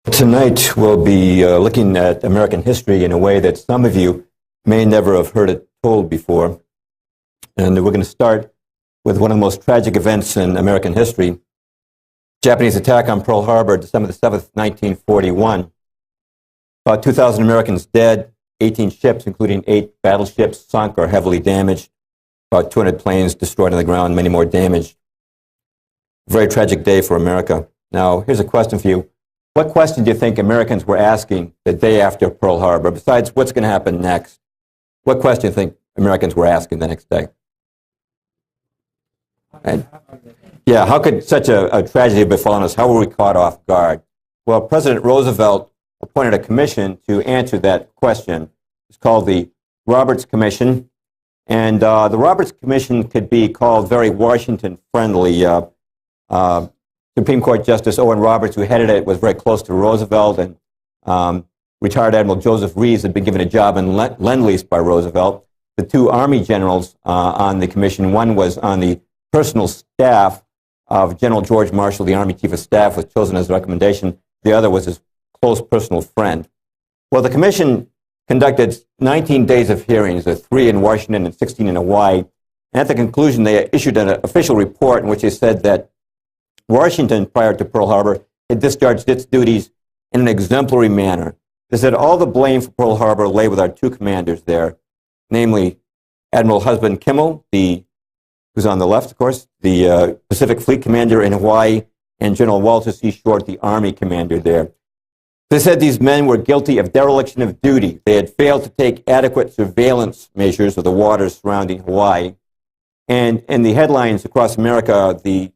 Tonight we'll be looking at American history in a way that some of you may never have heard it told before. And we're going to start with one of the most tragic events in American history, Japanese attack on Pearl Harbor, December the 7th, 1941. About 2,000 Americans dead, 18 ships, including 8 battleships, sunk or heavily damaged, about 200 planes destroyed on the ground, many more damaged. Very tragic day for America. Now, here's a question for you. What question do you think Americans were asking the day after Pearl Harbor, besides what's going to happen next? What question do you think Americans were asking the next day? And, yeah, how could such a tragedy have befallen us? How were we caught off guard? Well, President Roosevelt appointed a commission to answer that question. It's called the Roberts Commission. And the Roberts Commission could be called very Washington-friendly. Supreme Court Justice Owen Roberts, who headed it, was very close to Roosevelt, and retired Admiral Joseph Reeves had been given a job in Lend-Lease by Roosevelt. The 2 Army generals on the commission, one was on the personal staff of General George Marshall, the Army Chief of Staff, was chosen as a recommendation. The other was his close personal friend. Well, the commission conducted 19 days of hearings, 3 in Washington and 16 in Hawaii. And at the conclusion, they issued an official report in which they said that Washington, prior to Pearl Harbor, had discharged its duties in an exemplary manner. They said all the blame for Pearl Harbor lay with our 2 commanders there, namely Admiral Husband Kimmel, who's on the left, of course, the Pacific Fleet commander in Hawaii, and General Walter C. Short, the Army commander there. They said these men were guilty of dereliction of duty. They had failed to take adequate surveillance measures of the waters surrounding Hawaii. And in the headlines across America, the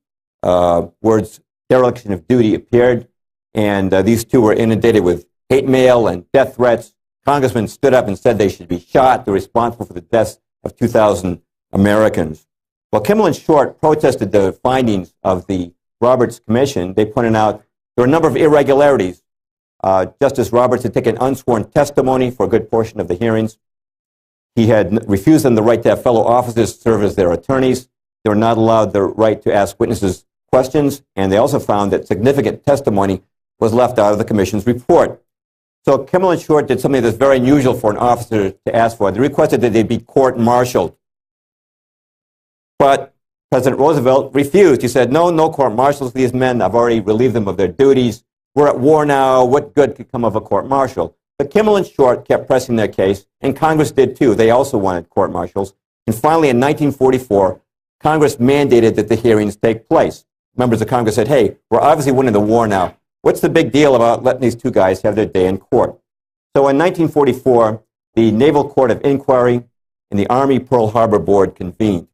words dereliction of duty appeared, and these 2 were inundated with hate mail and death threats. Congressmen stood up and said they should be shot. They're responsible for the deaths of 2,000 Americans. Well, Kimmel and Short protested the findings of the Roberts Commission. They pointed out there were a number of irregularities. Justice Roberts had taken unsworn testimony for a good portion of the hearings. He had refused them the right to have fellow officers serve as their attorneys. They were not allowed the right to ask witnesses questions, and they also found that significant testimony was left out of the commission's report. So Kimmel and Short did something that's very unusual for an officer to ask for. They requested that they be court-martialed. But President Roosevelt refused. He said, no court-martials for these men. I've already relieved them of their duties. We're at war now. What good could come of a court-martial? But Kimmel and Short kept pressing their case, and Congress did too. They also wanted court-martials. And finally, in 1944, Congress mandated that the hearings take place. Members of Congress said, hey, we're obviously winning the war now. What's the big deal about letting these 2 guys have their day in court? So in 1944, the Naval Court of Inquiry and the Army Pearl Harbor Board convened.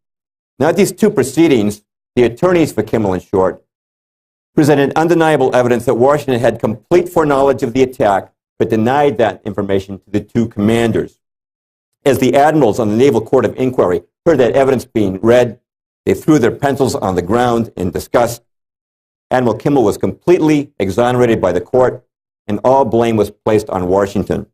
Now, at these 2 proceedings, the attorneys for Kimmel and Short presented undeniable evidence that Washington had complete foreknowledge of the attack, but denied that information to the 2 commanders. As the admirals on the Naval Court of Inquiry heard that evidence being read, they threw their pencils on the ground in disgust. Admiral Kimmel was completely exonerated by the court, and all blame was placed on Washington.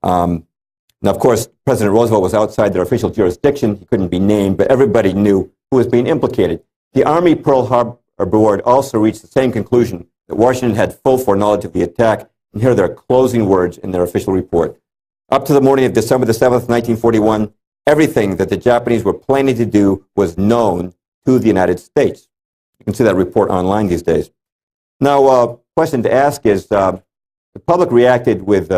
Now, of course, President Roosevelt was outside their official jurisdiction. He couldn't be named, but everybody knew who was being implicated. The Army Pearl Harbor Board also reached the same conclusion, that Washington had full foreknowledge of the attack, and here are their closing words in their official report. Up to the morning of December the 7th, 1941, everything that the Japanese were planning to do was known to the United States. You can see that report online these days. Now, question to ask is, the public reacted with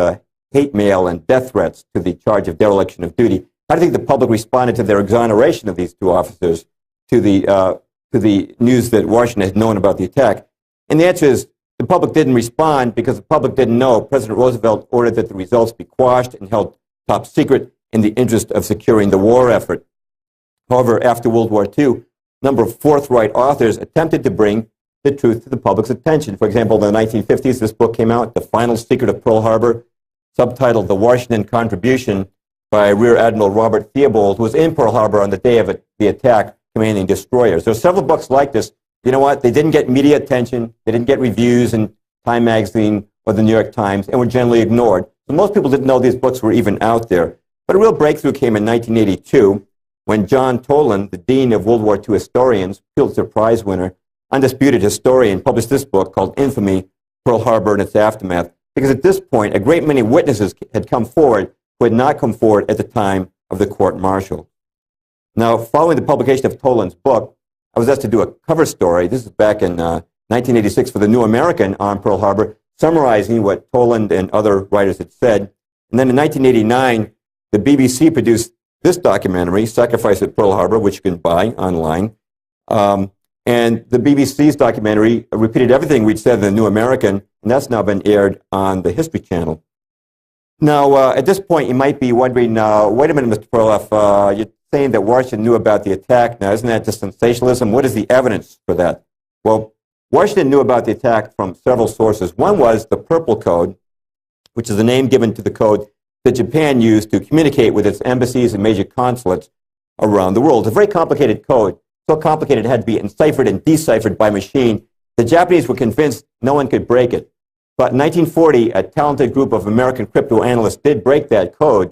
hate mail and death threats to the charge of dereliction of duty. How do you think the public responded to their exoneration of these 2 officers, to the news that Washington had known about the attack? And the answer is, the public didn't respond because the public didn't know. President Roosevelt ordered that the results be quashed and held top secret in the interest of securing the war effort. However, after World War II, a number of forthright authors attempted to bring the truth to the public's attention. For example, in the 1950s, this book came out, The Final Secret of Pearl Harbor, subtitled The Washington Contribution, by Rear Admiral Robert Theobald, who was in Pearl Harbor on the day of the attack, commanding destroyers. There are several books like this. You know what? They didn't get media attention. They didn't get reviews in Time Magazine or the New York Times, and were generally ignored. So most people didn't know these books were even out there. But a real breakthrough came in 1982 when John Toland, the Dean of World War II Historians, Pulitzer Prize winner, undisputed historian, published this book called Infamy, Pearl Harbor and its aftermath, because at this point, a great many witnesses had come forward who had not come forward at the time of the court-martial. Now, following the publication of Toland's book, I was asked to do a cover story. This is back in 1986 for the New American on Pearl Harbor, summarizing what Toland and other writers had said. And then in 1989, the BBC produced this documentary, Sacrifice at Pearl Harbor, which you can buy online. And the BBC's documentary repeated everything we'd said in the New American, and that's now been aired on the History Channel. Now, at this point, you might be wondering, wait a minute, Mr. Perloff, you're saying that Washington knew about the attack. Now, isn't that just sensationalism? What is the evidence for that? Well, Washington knew about the attack from several sources. One was the Purple Code, which is the name given to the code that Japan used to communicate with its embassies and major consulates around the world. It's a very complicated code, so complicated it had to be enciphered and deciphered by machine. The Japanese were convinced no one could break it. But in 1940, a talented group of American crypto analysts did break that code.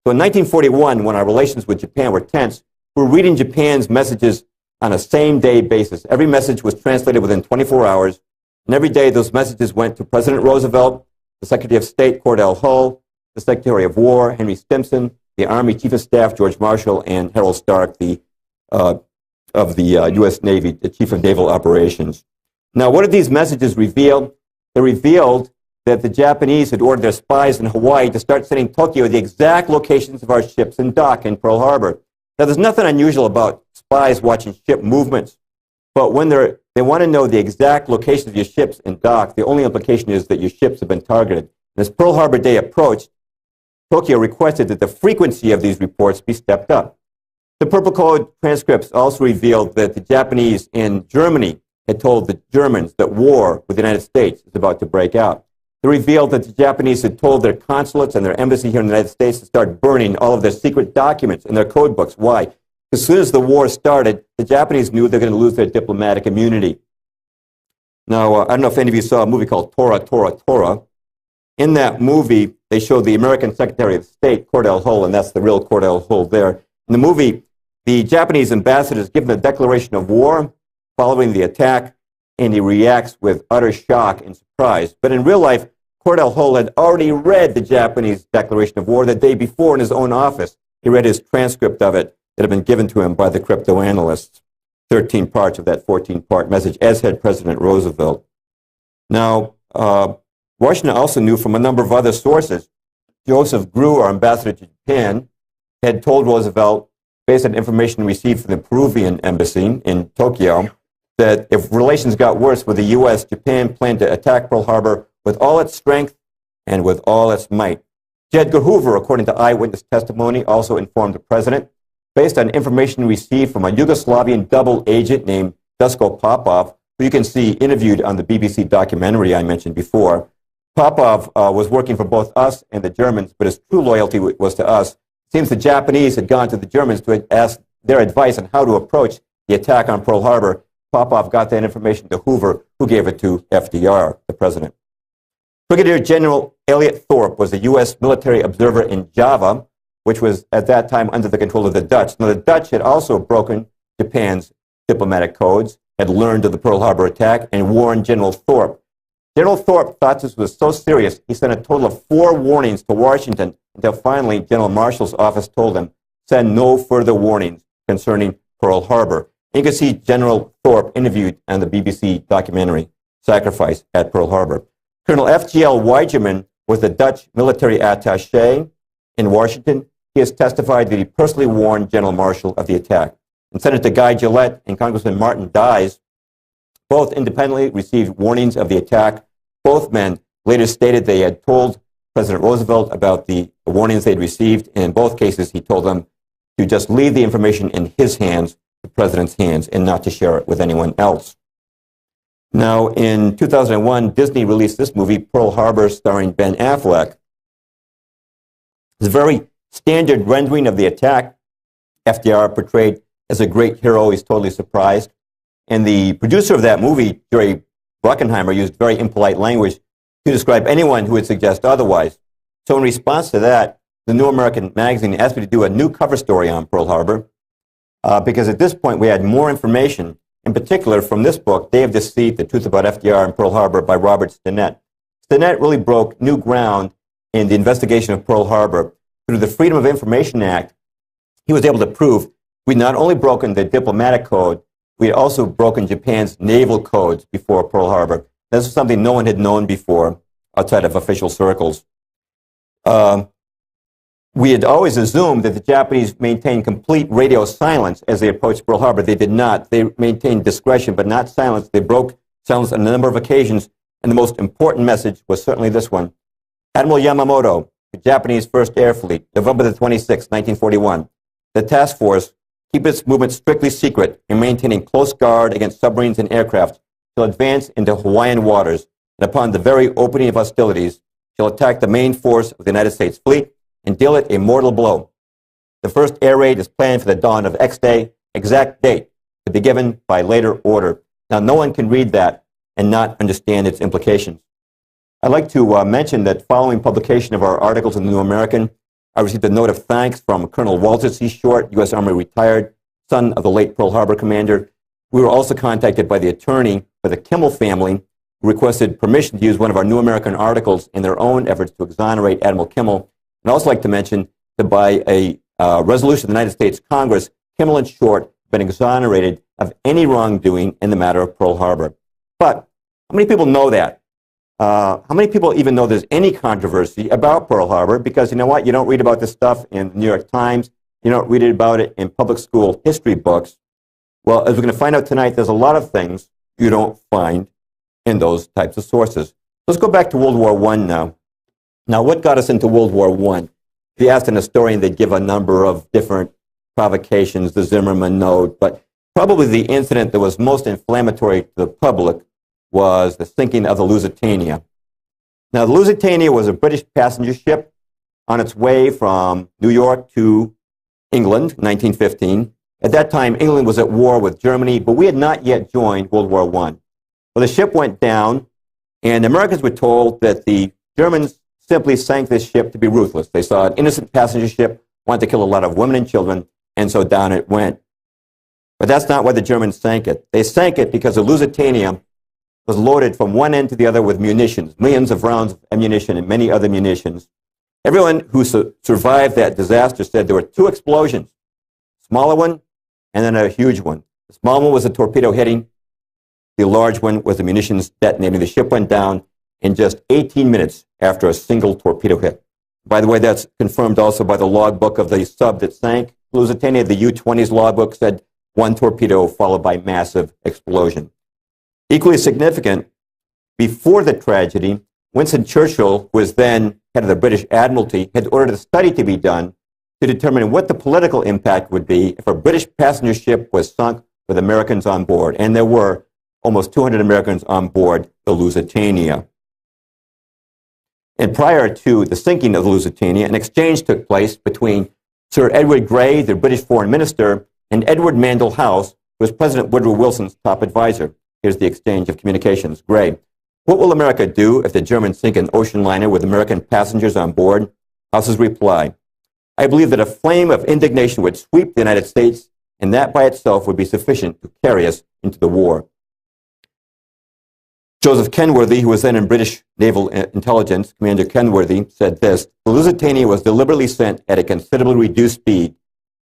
So in 1941, when our relations with Japan were tense, we were reading Japan's messages on a same-day basis. Every message was translated within 24 hours, and every day those messages went to President Roosevelt, the Secretary of State, Cordell Hull, the Secretary of War, Henry Stimson, the Army Chief of Staff, George Marshall, and Harold Stark, of the U.S. Navy, the Chief of Naval Operations. Now, what did these messages reveal? They revealed that the Japanese had ordered their spies in Hawaii to start sending Tokyo the exact locations of our ships in dock in Pearl Harbor. Now, there's nothing unusual about spies watching ship movements, but when they want to know the exact locations of your ships in dock, the only implication is that your ships have been targeted. And as Pearl Harbor Day approached, Tokyo requested that the frequency of these reports be stepped up. The Purple Code transcripts also revealed that the Japanese in Germany had told the Germans that war with the United States is about to break out. They revealed that the Japanese had told their consulates and their embassy here in the United States to start burning all of their secret documents and their code books. Why? As soon as the war started, the Japanese knew they were going to lose their diplomatic immunity. Now, I don't know if any of you saw a movie called Tora, Tora, Tora. In that movie, they showed the American Secretary of State, Cordell Hull, and that's the real Cordell Hull there. In the movie, the Japanese ambassador is given a declaration of war following the attack, and he reacts with utter shock and surprise. But in real life, Cordell Hull had already read the Japanese declaration of war the day before in his own office. He read his transcript of it that had been given to him by the crypto analysts, 13 parts of that 14-part message, as had President Roosevelt. Now, Washington also knew from a number of other sources. Joseph Grew, our ambassador to Japan, had told Roosevelt, based on information received from the Peruvian embassy in Tokyo, that if relations got worse with the U.S., Japan planned to attack Pearl Harbor with all its strength and with all its might. J. Edgar Hoover, according to eyewitness testimony, also informed the president, based on information received from a Yugoslavian double agent named Dusko Popov, who you can see interviewed on the BBC documentary I mentioned before. Popov was working for both us and the Germans, but his true loyalty was to us. It seems the Japanese had gone to the Germans to ask their advice on how to approach the attack on Pearl Harbor. Popov got that information to Hoover, who gave it to FDR, the president. Brigadier General Elliot Thorpe was a U.S. military observer in Java, which was at that time under the control of the Dutch. Now, the Dutch had also broken Japan's diplomatic codes, had learned of the Pearl Harbor attack, and warned General Thorpe. General Thorpe thought this was so serious, he sent a total of 4 warnings to Washington until finally General Marshall's office told him, send no further warnings concerning Pearl Harbor. And you can see General Thorpe interviewed on the BBC documentary, Sacrifice at Pearl Harbor. Colonel F.G.L. Weigerman was the Dutch military attaché in Washington. He has testified that he personally warned General Marshall of the attack. And Senator Guy Gillette and Congressman Martin Dies both independently received warnings of the attack. Both men later stated they had told President Roosevelt about the warnings they'd received, and in both cases he told them to just leave the information in his hands, the president's hands, and not to share it with anyone else. Now, in 2001, Disney released this movie, Pearl Harbor, starring Ben Affleck. It's a very standard rendering of the attack. FDR portrayed as a great hero. He's totally surprised. And the producer of that movie, Jerry Bruckheimer, used very impolite language to describe anyone who would suggest otherwise. So in response to that, the New American Magazine asked me to do a new cover story on Pearl Harbor because at this point we had more information in particular from this book, Day of Deceit, The Truth About FDR and Pearl Harbor by Robert Stinnett. Stinnett really broke new ground in the investigation of Pearl Harbor. Through the Freedom of Information Act, he was able to prove we'd not only broken the diplomatic code, we had also broken Japan's naval codes before Pearl Harbor. This is something no one had known before outside of official circles. We had always assumed that the Japanese maintained complete radio silence as they approached Pearl Harbor. They did not. They maintained discretion, but not silence. They broke silence on a number of occasions, and the most important message was certainly this one. Admiral Yamamoto, the Japanese First Air Fleet, November the 26th, 1941. The task force keep its movement strictly secret in maintaining close guard against submarines and aircraft shall advance into Hawaiian waters, and upon the very opening of hostilities shall attack the main force of the United States fleet and deal it a mortal blow. The first air raid is planned for the dawn of X Day, exact date to be given by later order. Now, no one can read that and not understand its implications. I'd like to mention that following publication of our articles in the New American, I received a note of thanks from Colonel Walter C. Short, U.S. Army retired, son of the late Pearl Harbor commander. We were also contacted by the attorney for the Kimmel family, who requested permission to use one of our New American articles in their own efforts to exonerate Admiral Kimmel. I'd also like to mention that by a resolution of the United States Congress, Kimmel and Short have been exonerated of any wrongdoing in the matter of Pearl Harbor. But how many people know that? How many people even know there's any controversy about Pearl Harbor? Because you know what? You don't read about this stuff in the New York Times. You don't read about it in public school history books. Well, as we're going to find out tonight, there's a lot of things you don't find in those types of sources. Let's go back to World War I now. Now, what got us into World War I? If you asked an historian, they'd give a number of different provocations, the Zimmerman note, but probably the incident that was most inflammatory to the public was the sinking of the Lusitania. Now, the Lusitania was a British passenger ship on its way from New York to England, 1915. At that time, England was at war with Germany, but we had not yet joined World War I. Well, the ship went down, and the Americans were told that the Germans simply sank this ship to be ruthless. They saw an innocent passenger ship, wanted to kill a lot of women and children, and so down it went. But that's not why the Germans sank it. They sank it because the Lusitania was loaded from one end to the other with munitions, millions of rounds of ammunition and many other munitions. Everyone who survived that disaster said there were two explosions, a smaller one and then a huge one. The small one was a torpedo hitting. The large one was the munitions detonating. The ship went down in just 18 minutes after a single torpedo hit. By the way, that's confirmed also by the logbook of the sub that sank. Lusitania, the U-20's logbook said one torpedo followed by massive explosion. Equally significant, before the tragedy, Winston Churchill, who was then head of the British Admiralty, had ordered a study to be done to determine what the political impact would be if a British passenger ship was sunk with Americans on board. And there were almost 200 Americans on board the Lusitania. And prior to the sinking of the Lusitania, an exchange took place between Sir Edward Grey, the British foreign minister, and Edward Mandell House, who was President Woodrow Wilson's top advisor. Here's the exchange of communications. Grey: what will America do if the Germans sink an ocean liner with American passengers on board? House's reply: I believe that a flame of indignation would sweep the United States, and that by itself would be sufficient to carry us into the war. Joseph Kenworthy, who was then in British Naval Intelligence, Commander Kenworthy, said this: the Lusitania was deliberately sent at a considerably reduced speed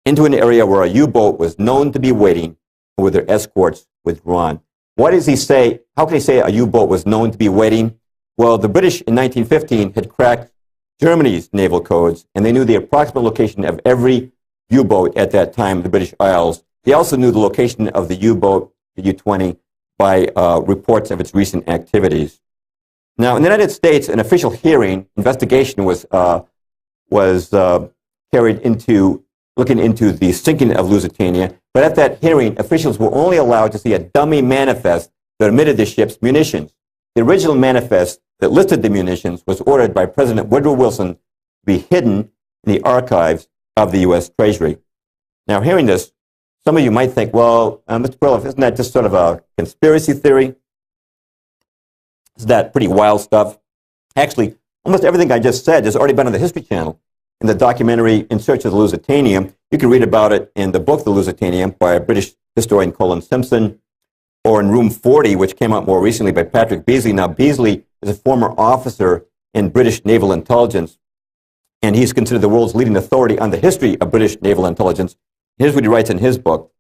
into an area where a U-boat was known to be waiting and with their escorts withdrawn. What does he say? How can he say a U-boat was known to be waiting? Well, the British in 1915 had cracked Germany's naval codes, and they knew the approximate location of every U-boat at that time in the British Isles. They also knew the location of the U-boat, the U-20, by reports of its recent activities. Now, in the United States, an official hearing, investigation was carried into looking into the sinking of Lusitania, but at that hearing, officials were only allowed to see a dummy manifest that omitted the ship's munitions. The original manifest that listed the munitions was ordered by President Woodrow Wilson to be hidden in the archives of the U.S. Treasury. Now, hearing this, some of you might think, well, Mr. Perloff, isn't that just sort of a conspiracy theory? Is that pretty wild stuff? Actually, almost everything I just said has already been on the History Channel. In the documentary In Search of the Lusitania, you can read about it in the book The Lusitania by a British historian, Colin Simpson. or in Room 40, which came out more recently by Patrick Beasley. Now, Beasley is a former officer in British naval intelligence, and he's considered the world's leading authority on the history of British naval intelligence. Here's what he writes in his book.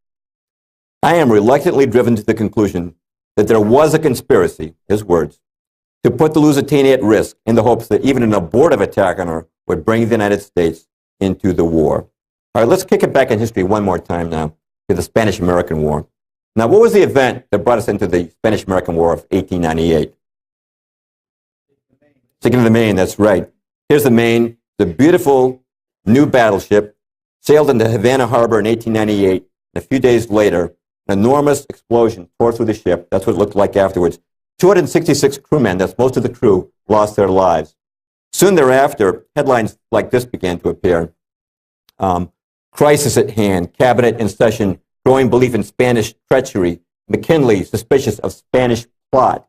I am reluctantly driven to the conclusion that there was a conspiracy, his words, to put the Lusitania at risk in the hopes that even an abortive attack on her would bring the United States into the war. All right, let's kick it back in history one more time now to the Spanish-American War. Now, what was the event that brought us into the Spanish-American War of 1898? Sinking of the Maine, that's right. Here's the Maine, the beautiful new battleship, sailed into Havana Harbor in 1898. And a few days later, an enormous explosion tore through the ship. That's what it looked like afterwards. 266 crewmen, that's most of the crew, lost their lives. Soon thereafter, headlines like this began to appear. Crisis at hand, cabinet in session, growing belief in Spanish treachery, McKinley suspicious of Spanish plot.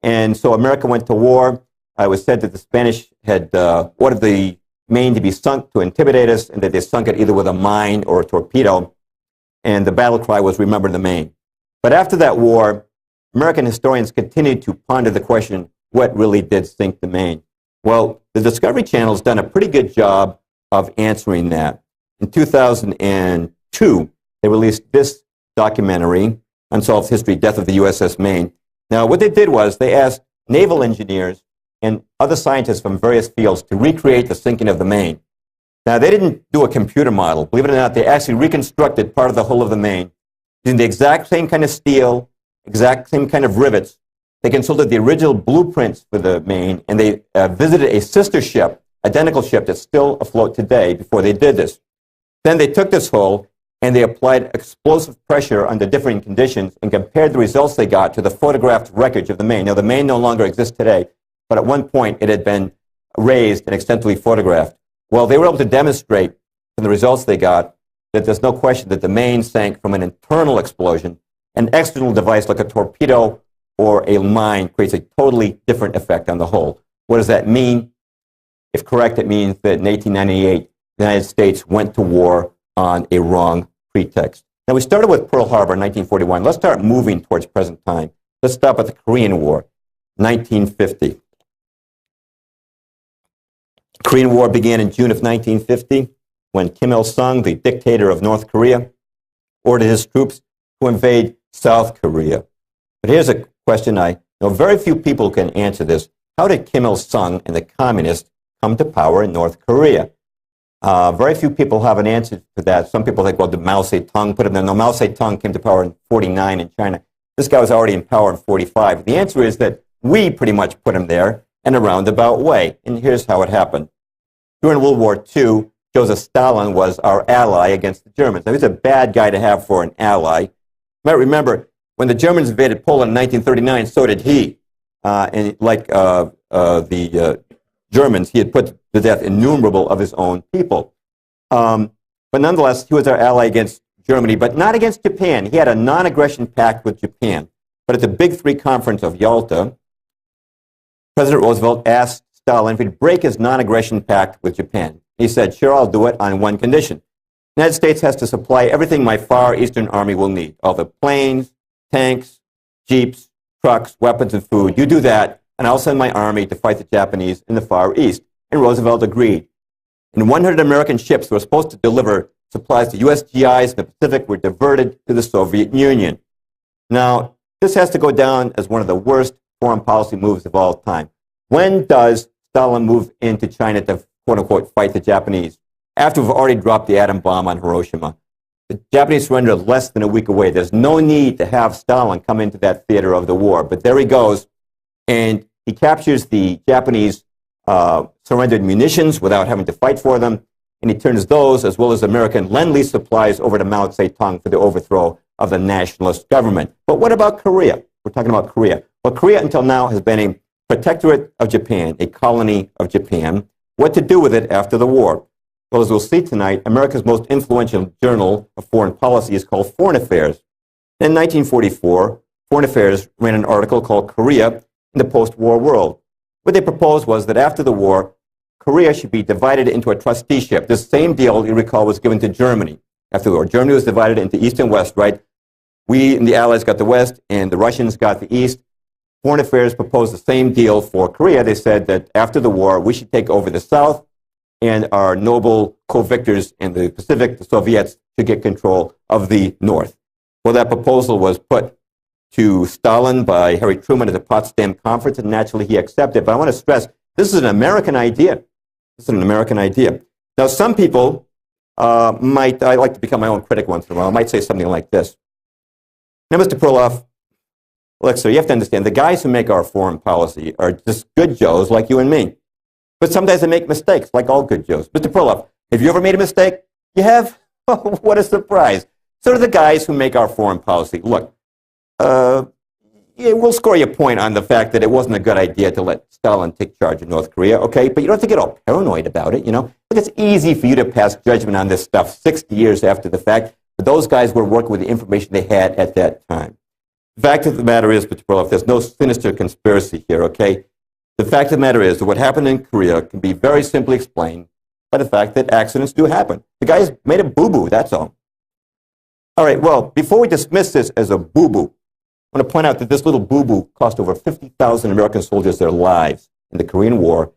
And so America went to war. It was said that the Spanish had ordered the Maine to be sunk to intimidate us, and that they sunk it either with a mine or a torpedo. And the battle cry was, remember the Maine. But after that war, American historians continued to ponder the question, what really did sink the Maine? Well, the Discovery Channel has done a pretty good job of answering that. In 2002, they released this documentary, Unsolved History, Death of the USS Maine. Now, what they did was they asked naval engineers and other scientists from various fields to recreate the sinking of the Maine. Now, they didn't do a computer model. Believe it or not, they actually reconstructed part of the hull of the Maine using the exact same kind of steel, exact same kind of rivets. They consulted the original blueprints for the Maine, and they visited a sister ship, identical ship that's still afloat today before they did this. Then they took this hull and they applied explosive pressure under different conditions and compared the results they got to the photographed wreckage of the Maine. Now, the Maine no longer exists today, but at one point it had been raised and extensively photographed. Well, they were able to demonstrate from the results they got that there's no question that the Maine sank from an internal explosion. An external device like a torpedo or a mine creates a totally different effect on the hull. What does that mean? If correct, it means that in 1898, the United States went to war on a wrong pretext. Now, we started with Pearl Harbor in 1941. Let's start moving towards present time. Let's stop at the Korean War, 1950. The Korean War began in June of 1950 when Kim Il-sung, the dictator of North Korea, ordered his troops to invade South Korea. But here's a question I know very few people can answer this. How did Kim Il-sung and the communists come to power in North Korea? Very few people have an answer to that. Some people think, well, did Mao Zedong put him there? No, Mao Zedong came to power in 49 in China. This guy was already in power in 45. The answer is that we pretty much put him there in a roundabout way. And here's how it happened. During World War II, Joseph Stalin was our ally against the Germans. Now, he's a bad guy to have for an ally. You might remember, when the Germans invaded Poland in 1939, so did he. And like the Germans, he had put to death innumerable of his own people. But nonetheless, he was our ally against Germany, but not against Japan. He had a non-aggression pact with Japan. But at the Big Three Conference of Yalta, President Roosevelt asked Stalin if he'd break his non-aggression pact with Japan. He said, sure, I'll do it on one condition. The United States has to supply everything my Far Eastern Army will need. All the planes, tanks, jeeps, trucks, weapons, and food. You do that, and I'll send my army to fight the Japanese in the Far East. And Roosevelt agreed. And 100 American ships that were supposed to deliver supplies to USGIs in the Pacific were diverted to the Soviet Union. Now, this has to go down as one of the worst foreign policy moves of all time. When does Stalin move into China to, quote-unquote, fight the Japanese? After we've already dropped the atom bomb on Hiroshima. The Japanese surrender less than a week away. There's no need to have Stalin come into that theater of the war. But there he goes, and he captures the Japanese surrendered munitions without having to fight for them, and he turns those, as well as American Lend-Lease supplies, over to Mao Zedong for the overthrow of the nationalist government. But what about Korea? We're talking about Korea. Well, Korea until now has been a protectorate of Japan, a colony of Japan. What to do with it after the war? Well, as we'll see tonight, America's most influential journal of foreign policy is called Foreign Affairs. In 1944, Foreign Affairs ran an article called Korea in the Post-War World. What they proposed was that after the war, Korea should be divided into a trusteeship. This same deal, you recall, was given to Germany after the war. Germany was divided into East and West, right? We and the Allies got the West, and the Russians got the East. Foreign Affairs proposed the same deal for Korea. They said that after the war, we should take over the South, and our noble co-victors in the Pacific, the Soviets, should get control of the North. Well, that proposal was put to Stalin by Harry Truman at the Potsdam Conference, and naturally he accepted. But I want to stress, this is an American idea. This is an American idea. Now, some people I like to become my own critic once in a while, might say something like this. Now, Mr. Perloff, look, sir, you have to understand, the guys who make our foreign policy are just good Joes like you and me. But sometimes they make mistakes, like all good Joes. Mr. Perloff, have you ever made a mistake? You have? Oh, what a surprise. So do the guys who make our foreign policy. Look, yeah, we'll score you a point on the fact that it wasn't a good idea to let Stalin take charge of North Korea, okay? But you don't have to get all paranoid about it, you know? Look, it's easy for you to pass judgment on this stuff 60 years after the fact, but those guys were working with the information they had at that time. The fact of the matter is, Mr. Perloff, there's no sinister conspiracy here, okay? The fact of the matter is that what happened in Korea can be very simply explained by the fact that accidents do happen. The guys made a boo-boo, that's all. All right, well, before we dismiss this as a boo-boo, I want to point out that this little boo-boo cost over 50,000 American soldiers their lives in the Korean War,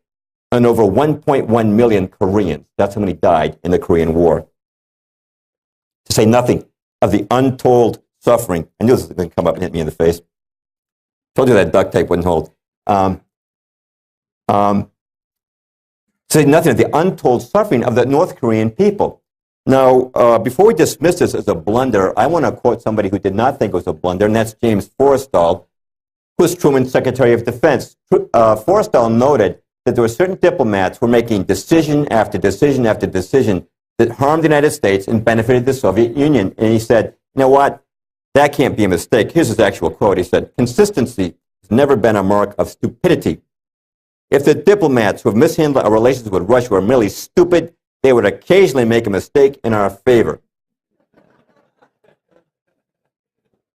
and over 1.1 million Koreans. That's how many died in the Korean War. To say nothing of the untold suffering. I knew this was going to come up and hit me in the face. Told you that duct tape wouldn't hold. Say nothing of the untold suffering of the North Korean people. Now, before we dismiss this as a blunder, I want to quote somebody who did not think it was a blunder, and that's James Forrestal, who was Truman's Secretary of Defense. Forrestal noted that there were certain diplomats who were making decision after decision after decision that harmed the United States and benefited the Soviet Union. And he said, you know what? That can't be a mistake. Here's his actual quote. He said, consistency has never been a mark of stupidity. If the diplomats who have mishandled our relations with Russia were merely stupid, they would occasionally make a mistake in our favor.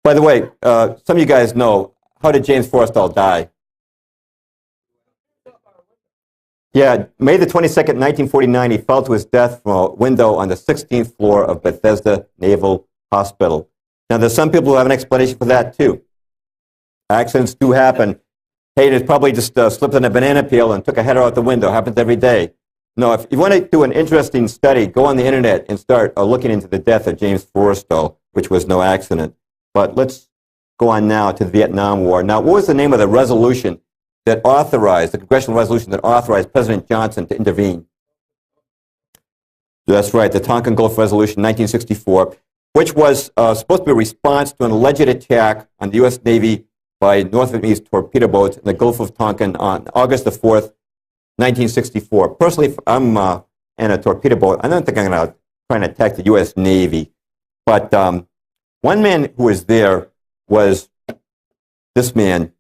By the way, some of you guys know, how did James Forrestal die? Yeah, May the 22nd, 1949, he fell to his death from a window on the 16th floor of Bethesda Naval Hospital. Now, there's some people who have an explanation for that, too. Accidents do happen. Hey, it's probably just slipped on a banana peel and took a header out the window. Happens every day. No, if you want to do an interesting study, go on the internet and start looking into the death of James Forrestal, which was no accident. But let's go on now to the Vietnam War. Now, what was the name of the resolution that authorized, the congressional resolution that authorized President Johnson to intervene? That's right, the Tonkin Gulf Resolution, 1964, which was supposed to be a response to an alleged attack on the U.S. Navy by North Vietnamese torpedo boats in the Gulf of Tonkin on August the 4th, 1964. Personally, I'm in a torpedo boat. I don't think I'm going to try and attack the U.S. Navy. But one man who was there was this man,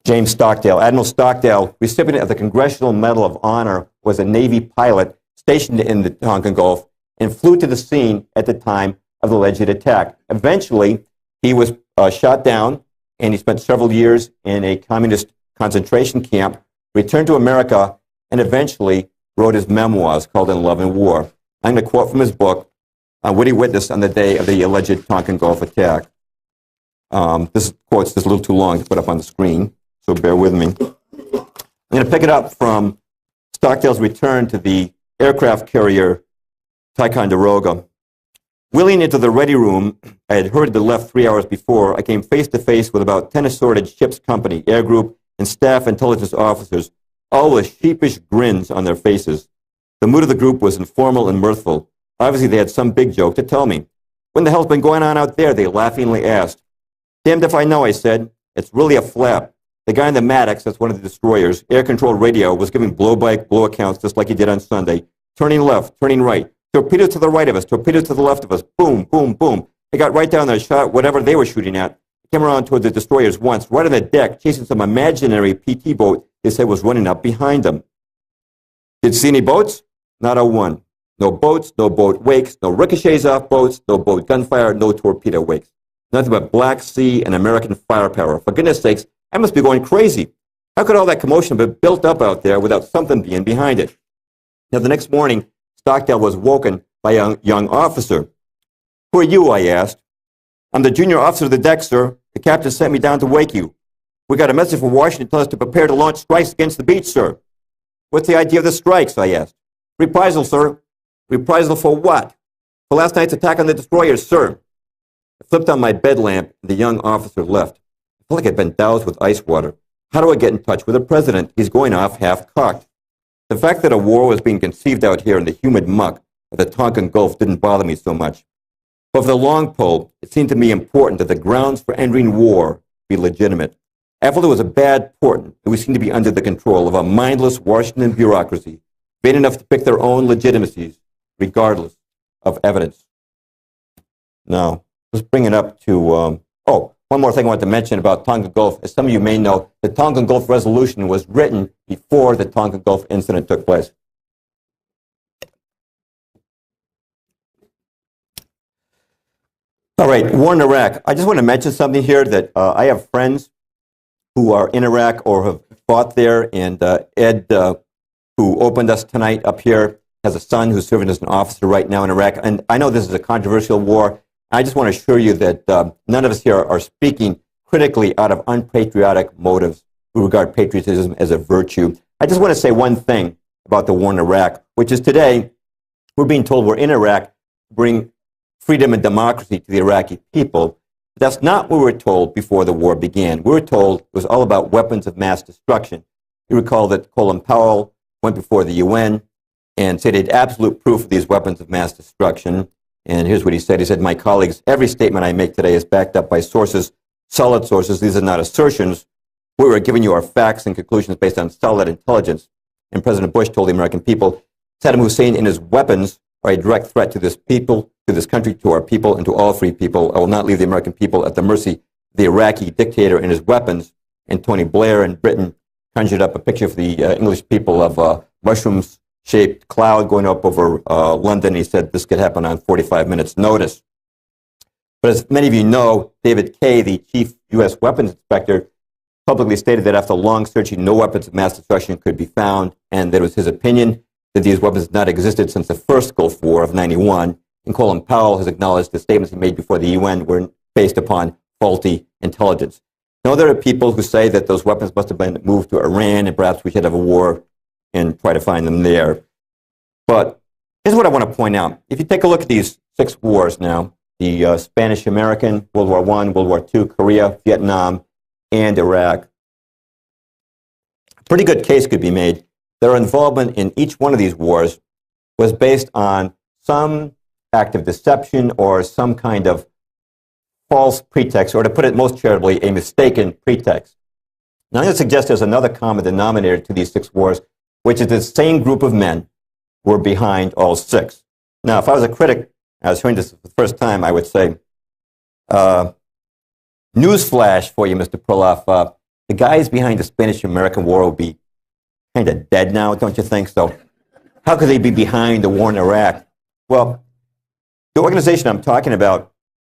James Stockdale. Admiral Stockdale, recipient of the Congressional Medal of Honor, was a Navy pilot stationed in the Tonkin Gulf and flew to the scene at the time of the alleged attack. Eventually, he was shot down, and he spent several years in a communist concentration camp, returned to America, and eventually wrote his memoirs called In Love and War. I'm going to quote from his book, what he witnessed on the day of the alleged Tonkin Gulf attack. This quote's just a little too long to put up on the screen, so bear with me. I'm going to pick it up from Stockdale's return to the aircraft carrier Ticonderoga. Wheeling into the ready room, I had hurriedly left 3 hours before. I came face to face with about 10 assorted ship's company, air group, and staff intelligence officers, all with sheepish grins on their faces. The mood of the group was informal and mirthful. Obviously, they had some big joke to tell me. What the hell's been going on out there? They laughingly asked. Damned if I know, I said. It's really a flap. The guy in the Maddox, that's one of the destroyers, air-controlled radio, was giving blow-by-blow accounts just like he did on Sunday. Turning left, turning right. Torpedoes to the right of us, torpedoes to the left of us. Boom, boom, boom. They got right down there, shot whatever they were shooting at. Came around toward the destroyers once, right on the deck, chasing some imaginary PT boat they said was running up behind them. Did you see any boats? Not a one. No boats, no boat wakes, no ricochets off boats, no boat gunfire, no torpedo wakes. Nothing but Black Sea and American firepower. For goodness sakes, I must be going crazy. How could all that commotion be built up out there without something being behind it? Now, the next morning, Stockdale was woken by a young officer Who are you, I asked. I'm the junior officer of the deck, sir. The captain sent me down to wake you. We got a message from Washington telling us to prepare to launch strikes against the beach, sir. What's the idea of the strikes, I asked. Reprisal, sir. Reprisal for what? For last night's attack on the destroyers, sir. I flipped on my bed lamp, and the young officer left. I felt like I'd been doused with ice water. How do I get in touch with the president? He's going off half-cocked. The fact that a war was being conceived out here in the humid muck of the Tonkin Gulf didn't bother me so much. But for the long pole, it seemed to me important that the grounds for entering war be legitimate. After there was a bad port, we seemed to be under the control of a mindless Washington bureaucracy, vain enough to pick their own legitimacies, regardless of evidence. Now, let's bring it up to, one more thing I want to mention about Tonkin Gulf. As some of you may know, the Tonkin Gulf Resolution was written before the Tonkin Gulf incident took place. All right, war in Iraq. I just want to mention something here that I have friends who are in Iraq or have fought there, and Ed, who opened us tonight up here, has a son who's serving as an officer right now in Iraq. And I know this is a controversial war. I just want to assure you that none of us here are speaking critically out of unpatriotic motives. We regard patriotism as a virtue. I just want to say one thing about the war in Iraq, which is today we're being told we're in Iraq to bring freedom and democracy to the Iraqi people. But that's not what we were told before the war began. We were told it was all about weapons of mass destruction. You recall that Colin Powell went before the UN and said he had absolute proof of these weapons of mass destruction. And here's what he said. He said, my colleagues, every statement I make today is backed up by sources, solid sources. These are not assertions. We are giving you our facts and conclusions based on solid intelligence. And President Bush told the American people, Saddam Hussein and his weapons are a direct threat to this people, to this country, to our people, and to all free people. I will not leave the American people at the mercy of the Iraqi dictator and his weapons. And Tony Blair in Britain conjured up a picture for the English people of a mushroom-shaped cloud going up over London. He said this could happen on 45 minutes' notice. But as many of you know, David Kay, the chief U.S. weapons inspector, publicly stated that after long searching, no weapons of mass destruction could be found, and that it was his opinion that these weapons had not existed since the first Gulf War of '91. And Colin Powell has acknowledged the statements he made before the UN were based upon faulty intelligence. Now, there are people who say that those weapons must have been moved to Iran, and perhaps we should have a war and try to find them there. But here's what I want to point out. If you take a look at these 6 wars now, the Spanish-American, World War I, World War II, Korea, Vietnam, and Iraq, a pretty good case could be made. Their involvement in each one of these wars was based on some act of deception or some kind of false pretext, or to put it most charitably, a mistaken pretext. Now, I'm going to suggest there's another common denominator to these 6 wars, which is the same group of men were behind all 6. Now, if I was a critic, I was hearing this for the first time, I would say, newsflash for you, Mr. Perloff, the guys behind the Spanish-American War will be kind of dead now, don't you think? So how could they be behind the war in Iraq? Well, the organization I'm talking about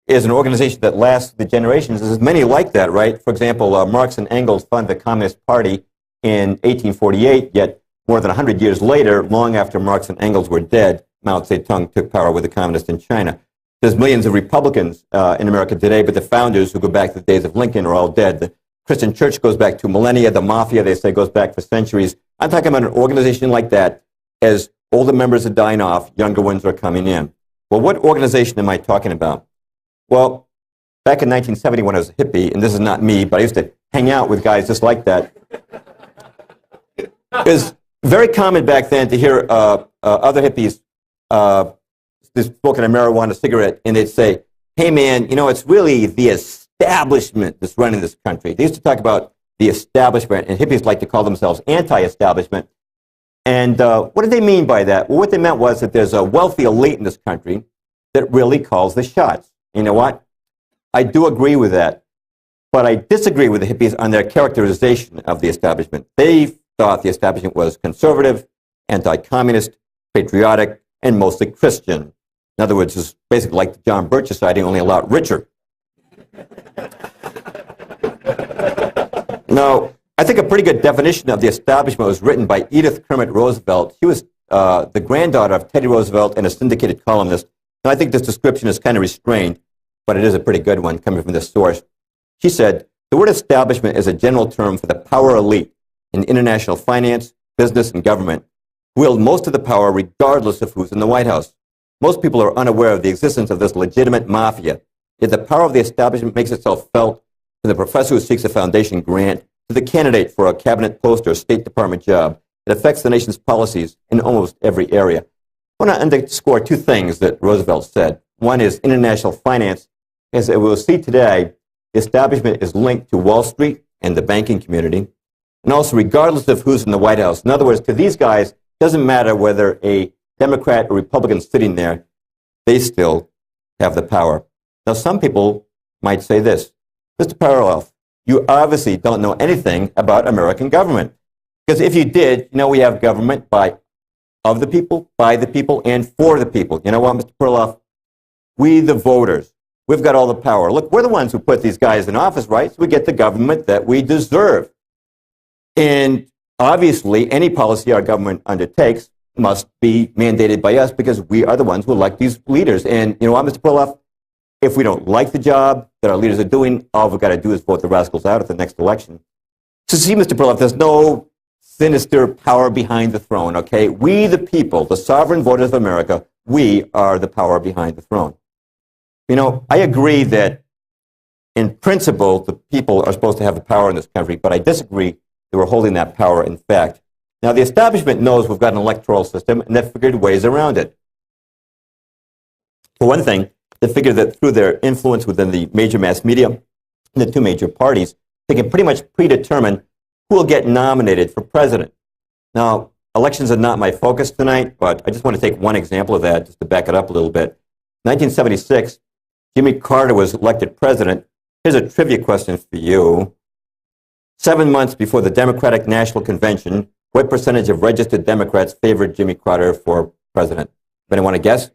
is an organization that lasts the generations. There's many like that, right? For example, Marx and Engels funded the Communist Party in 1848, yet more than 100 years later, long after Marx and Engels were dead, Mao Zedong took power with the communists in China. There's millions of Republicans in America today, but the founders who go back to the days of Lincoln are all dead. The Christian church goes back to millennia. The mafia, they say, goes back for centuries. I'm talking about an organization like that. As older members are dying off, younger ones are coming in. Well, what organization am I talking about? Well, back in 1970 when I was a hippie, and this is not me, but I used to hang out with guys just like that. It was very common back then to hear other hippies smoking a marijuana cigarette, and they'd say, hey man, you know, it's really the establishment that's running this country. They used to talk about the establishment, and hippies like to call themselves anti-establishment. And what did they mean by that? Well, what they meant was that there's a wealthy elite in this country that really calls the shots. You know what? I do agree with that, but I disagree with the hippies on their characterization of the establishment. They thought the establishment was conservative, anti-communist, patriotic, and mostly Christian. In other words, it's basically like the John Birch Society, only a lot richer. Now, I think a pretty good definition of the establishment was written by Edith Kermit Roosevelt. She was the granddaughter of Teddy Roosevelt and a syndicated columnist. Now, I think this description is kind of restrained, but it is a pretty good one coming from this source. She said, the word establishment is a general term for the power elite in international finance, business, and government, who wield most of the power regardless of who's in the White House. Most people are unaware of the existence of this legitimate mafia, yet the power of the establishment makes itself felt from the professor who seeks a foundation grant to the candidate for a cabinet post or a State Department job. It affects the nation's policies in almost every area. I want to underscore two things that Roosevelt said. One is international finance. As we will see today, the establishment is linked to Wall Street and the banking community, and also regardless of who's in the White House. In other words, to these guys, it doesn't matter whether a Democrat or Republican is sitting there, they still have the power. Now, some people might say this, Mr. Perloff, you obviously don't know anything about American government. Because if you did, you know we have government of the people, by the people, and for the people. You know what, Mr. Perloff? We, the voters, we've got all the power. Look, we're the ones who put these guys in office, right? So we get the government that we deserve. And obviously, any policy our government undertakes must be mandated by us because we are the ones who elect these leaders. And you know what, Mr. Perloff? If we don't like the job that our leaders are doing, all we've got to do is vote the rascals out at the next election. So see, Mr. Perloff, there's no sinister power behind the throne, okay? We, the people, the sovereign voters of America, we are the power behind the throne. You know, I agree that in principle, the people are supposed to have the power in this country, but I disagree that we're holding that power in fact. Now, the establishment knows we've got an electoral system, and they've figured ways around it. For one thing, they figure that through their influence within the major mass media and the two major parties, they can pretty much predetermine who will get nominated for president. Now, elections are not my focus tonight, but I just want to take one example of that just to back it up a little bit. 1976, Jimmy Carter was elected president. Here's a trivia question for you. 7 months before the Democratic National Convention, what percentage of registered Democrats favored Jimmy Carter for president? Anyone want to guess?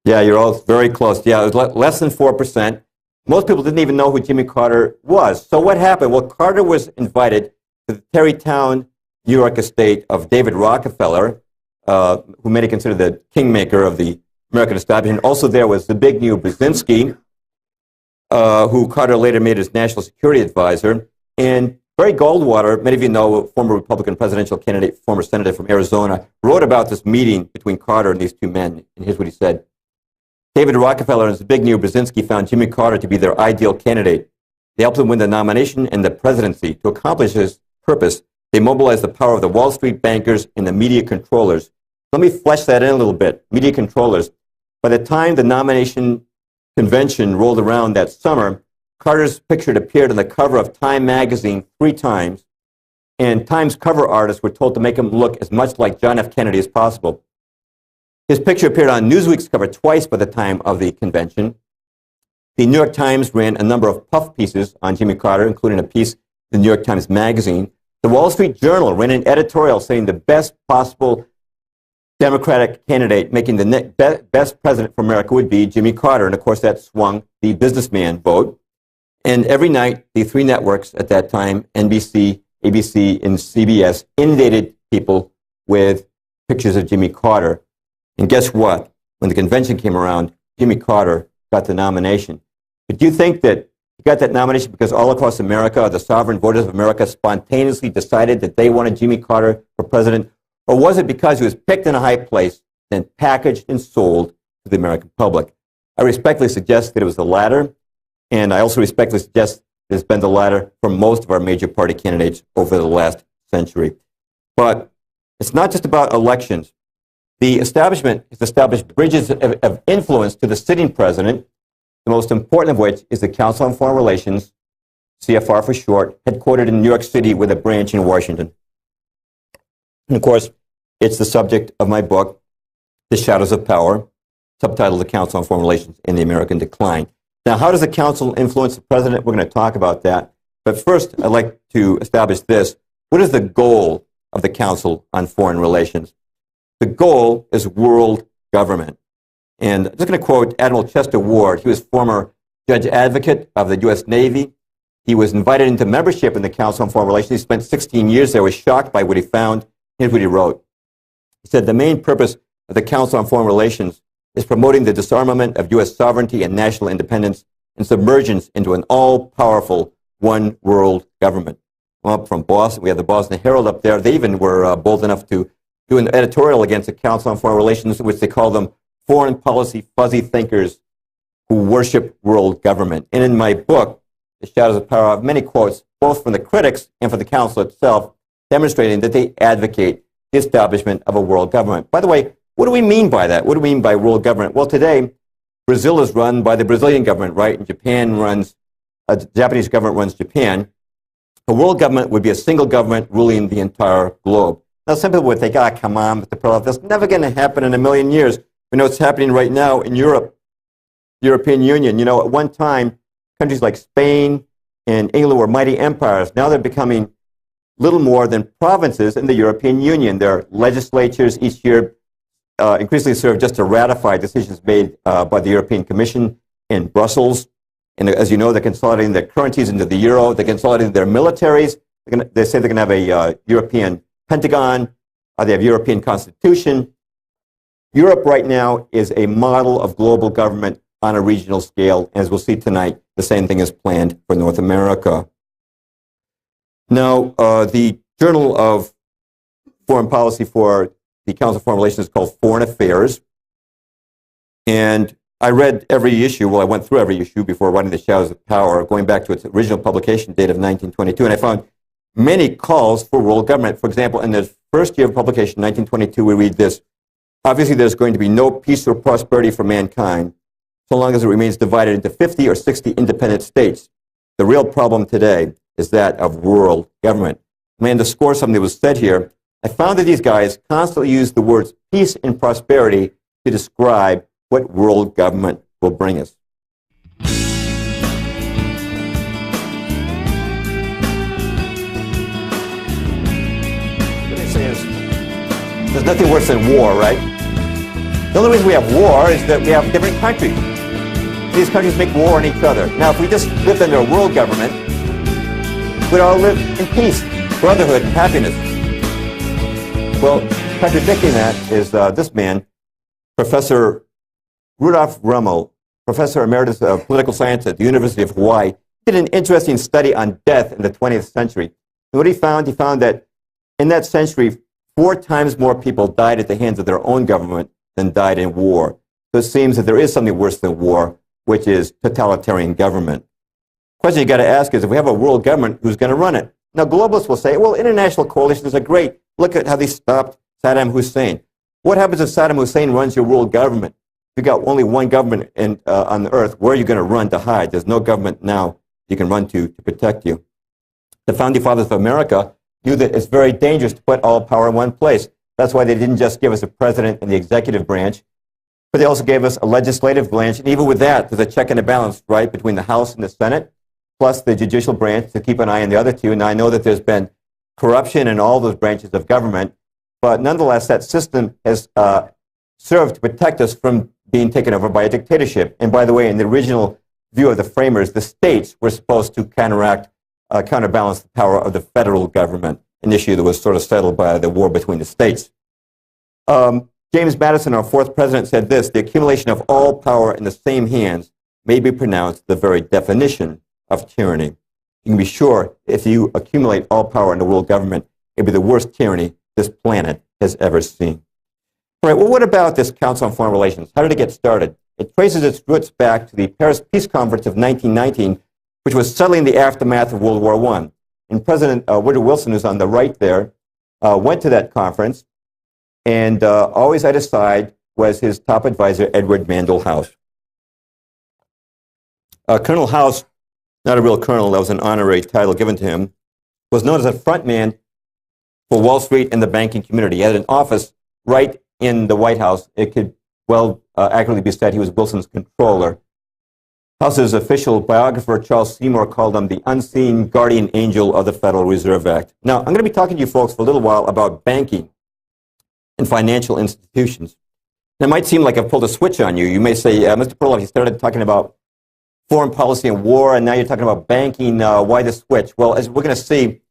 Yeah, you're all very close. Yeah, it was less than 4%. Most people didn't even know who Jimmy Carter was. So what happened? Well, Carter was invited to the Tarrytown, New York estate of David Rockefeller, who many consider the kingmaker of the American establishment. Also there was the big new Brzezinski, who Carter later made his national security advisor. And Barry Goldwater, many of you know, former Republican presidential candidate, former senator from Arizona, wrote about this meeting between Carter and these two men. And here's what he said. David Rockefeller and Zbigniew Brzezinski found Jimmy Carter to be their ideal candidate. They helped him win the nomination and the presidency. To accomplish his purpose, they mobilized the power of the Wall Street bankers and the media controllers. Let me flesh that in a little bit. Media controllers. By the time the nomination convention rolled around that summer, Carter's picture had appeared on the cover of Time magazine 3 times, and Time's cover artists were told to make him look as much like John F. Kennedy as possible. His picture appeared on Newsweek's cover twice by the time of the convention. The New York Times ran a number of puff pieces on Jimmy Carter, including a piece in the New York Times Magazine. The Wall Street Journal ran an editorial saying the best possible Democratic candidate making the best president for America would be Jimmy Carter. And of course, that swung the businessman vote. And every night, the 3 networks at that time, NBC, ABC, and CBS, inundated people with pictures of Jimmy Carter. And guess what? When the convention came around, Jimmy Carter got the nomination. But do you think that he got that nomination because all across America, the sovereign voters of America spontaneously decided that they wanted Jimmy Carter for president? Or was it because he was picked in a high place and packaged and sold to the American public? I respectfully suggest that it was the latter, and I also respectfully suggest that it's been the latter for most of our major party candidates over the last century. But it's not just about elections. The establishment has established bridges of influence to the sitting president, the most important of which is the Council on Foreign Relations, CFR for short, headquartered in New York City with a branch in Washington. And of course, it's the subject of my book, The Shadows of Power, subtitled The Council on Foreign Relations in the American Decline. Now, how does the council influence the president? We're going to talk about that. But first, I'd like to establish this. What is the goal of the Council on Foreign Relations? The goal is world government. And I'm just going to quote Admiral Chester Ward. He was former judge advocate of the U.S. Navy. He was invited into membership in the Council on Foreign Relations. He spent 16 years there, was shocked by what he found. Here's what he wrote. He said, the main purpose of the Council on Foreign Relations is promoting the disarmament of U.S. sovereignty and national independence and submergence into an all-powerful one world government. Well, from Boston, we have the Boston Herald up there. They even were bold enough to do an editorial against the Council on Foreign Relations, which they call them foreign policy fuzzy thinkers who worship world government. And in my book, The Shadows of Power, I have many quotes, both from the critics and from the Council itself, demonstrating that they advocate the establishment of a world government. By the way, what do we mean by that? What do we mean by world government? Well, today, Brazil is run by the Brazilian government, right? And Japan runs, the Japanese government runs Japan. A world government would be a single government ruling the entire globe. Now, some people would think, come on, Mr. Perloff, that's never going to happen in a million years. We know it's happening right now in Europe, European Union. You know, at one time, countries like Spain and England were mighty empires. Now they're becoming little more than provinces in the European Union. Their legislatures each year increasingly serve just to ratify decisions made by the European Commission in Brussels. And as you know, they're consolidating their currencies into the euro. They're consolidating their militaries. They say they're going to have a European Pentagon. They have European Constitution. Europe right now is a model of global government on a regional scale. As we'll see tonight, the same thing is planned for North America. Now, the Journal of Foreign Policy for the Council of Foreign Relations is called Foreign Affairs. And I read every issue, well, I went through every issue before writing The Shadows of Power, going back to its original publication date of 1922, and I found many calls for world government. For example, in the first year of publication, 1922, we read this: obviously, there's going to be no peace or prosperity for mankind so long as it remains divided into 50 or 60 independent states. The real problem today is that of world government. Let me underscore something that was said here. I found that these guys constantly use the words peace and prosperity to describe what world government will bring us. What they say is, there's nothing worse than war, right? The only reason we have war is that we have different countries. These countries make war on each other. Now, if we just lived under a world government, we'd all live in peace, brotherhood, and happiness. Well, contradicting that is this man, Professor Rudolf Rummel, Professor Emeritus of Political Science at the University of Hawaii, did an interesting study on death in the 20th century. And what he found that in that century, 4 times more people died at the hands of their own government than died in war. So it seems that there is something worse than war, which is totalitarian government. The question you got to ask is, if we have a world government, who's going to run it? Now, globalists will say, well, international coalitions are great. Look at how they stopped Saddam Hussein. What happens if Saddam Hussein runs your world government? If you've got only one government on the earth, where are you going to run to hide? There's no government now you can run to protect you. The Founding Fathers of America knew that it's very dangerous to put all power in one place. That's why they didn't just give us a president and the executive branch, but they also gave us a legislative branch. And even with that, there's a check and a balance, right, between the House and the Senate, plus the judicial branch to keep an eye on the other two. And I know that there's been corruption in all those branches of government, but nonetheless, that system has served to protect us from being taken over by a dictatorship. And by the way, in the original view of the framers, the states were supposed to counterbalance the power of the federal government, an issue that was sort of settled by the war between the states. James Madison, our 4th president, said this: the accumulation of all power in the same hands may be pronounced the very definition of tyranny. You can be sure if you accumulate all power in the world government, it'll be the worst tyranny this planet has ever seen. All right, well, what about this Council on Foreign Relations? How did it get started? It traces its roots back to the Paris Peace Conference of 1919, which was settling the aftermath of World War I. And President Woodrow Wilson, who's on the right there, went to that conference, and always at his side was his top advisor, Edward Mandell House. Colonel House, not a real colonel, that was an honorary title given to him, was known as a front man for Wall Street and the banking community. He had an office right in the White House. It could well accurately be said he was Wilson's controller. House's official biographer, Charles Seymour, called him the unseen guardian angel of the Federal Reserve Act. Now, I'm going to be talking to you folks for a little while about banking and financial institutions. It might seem like I've pulled a switch on you. You may say, Mr. Perloff, you started talking about foreign policy and war, and now you're talking about banking. Why the switch? Well, as we're going to see,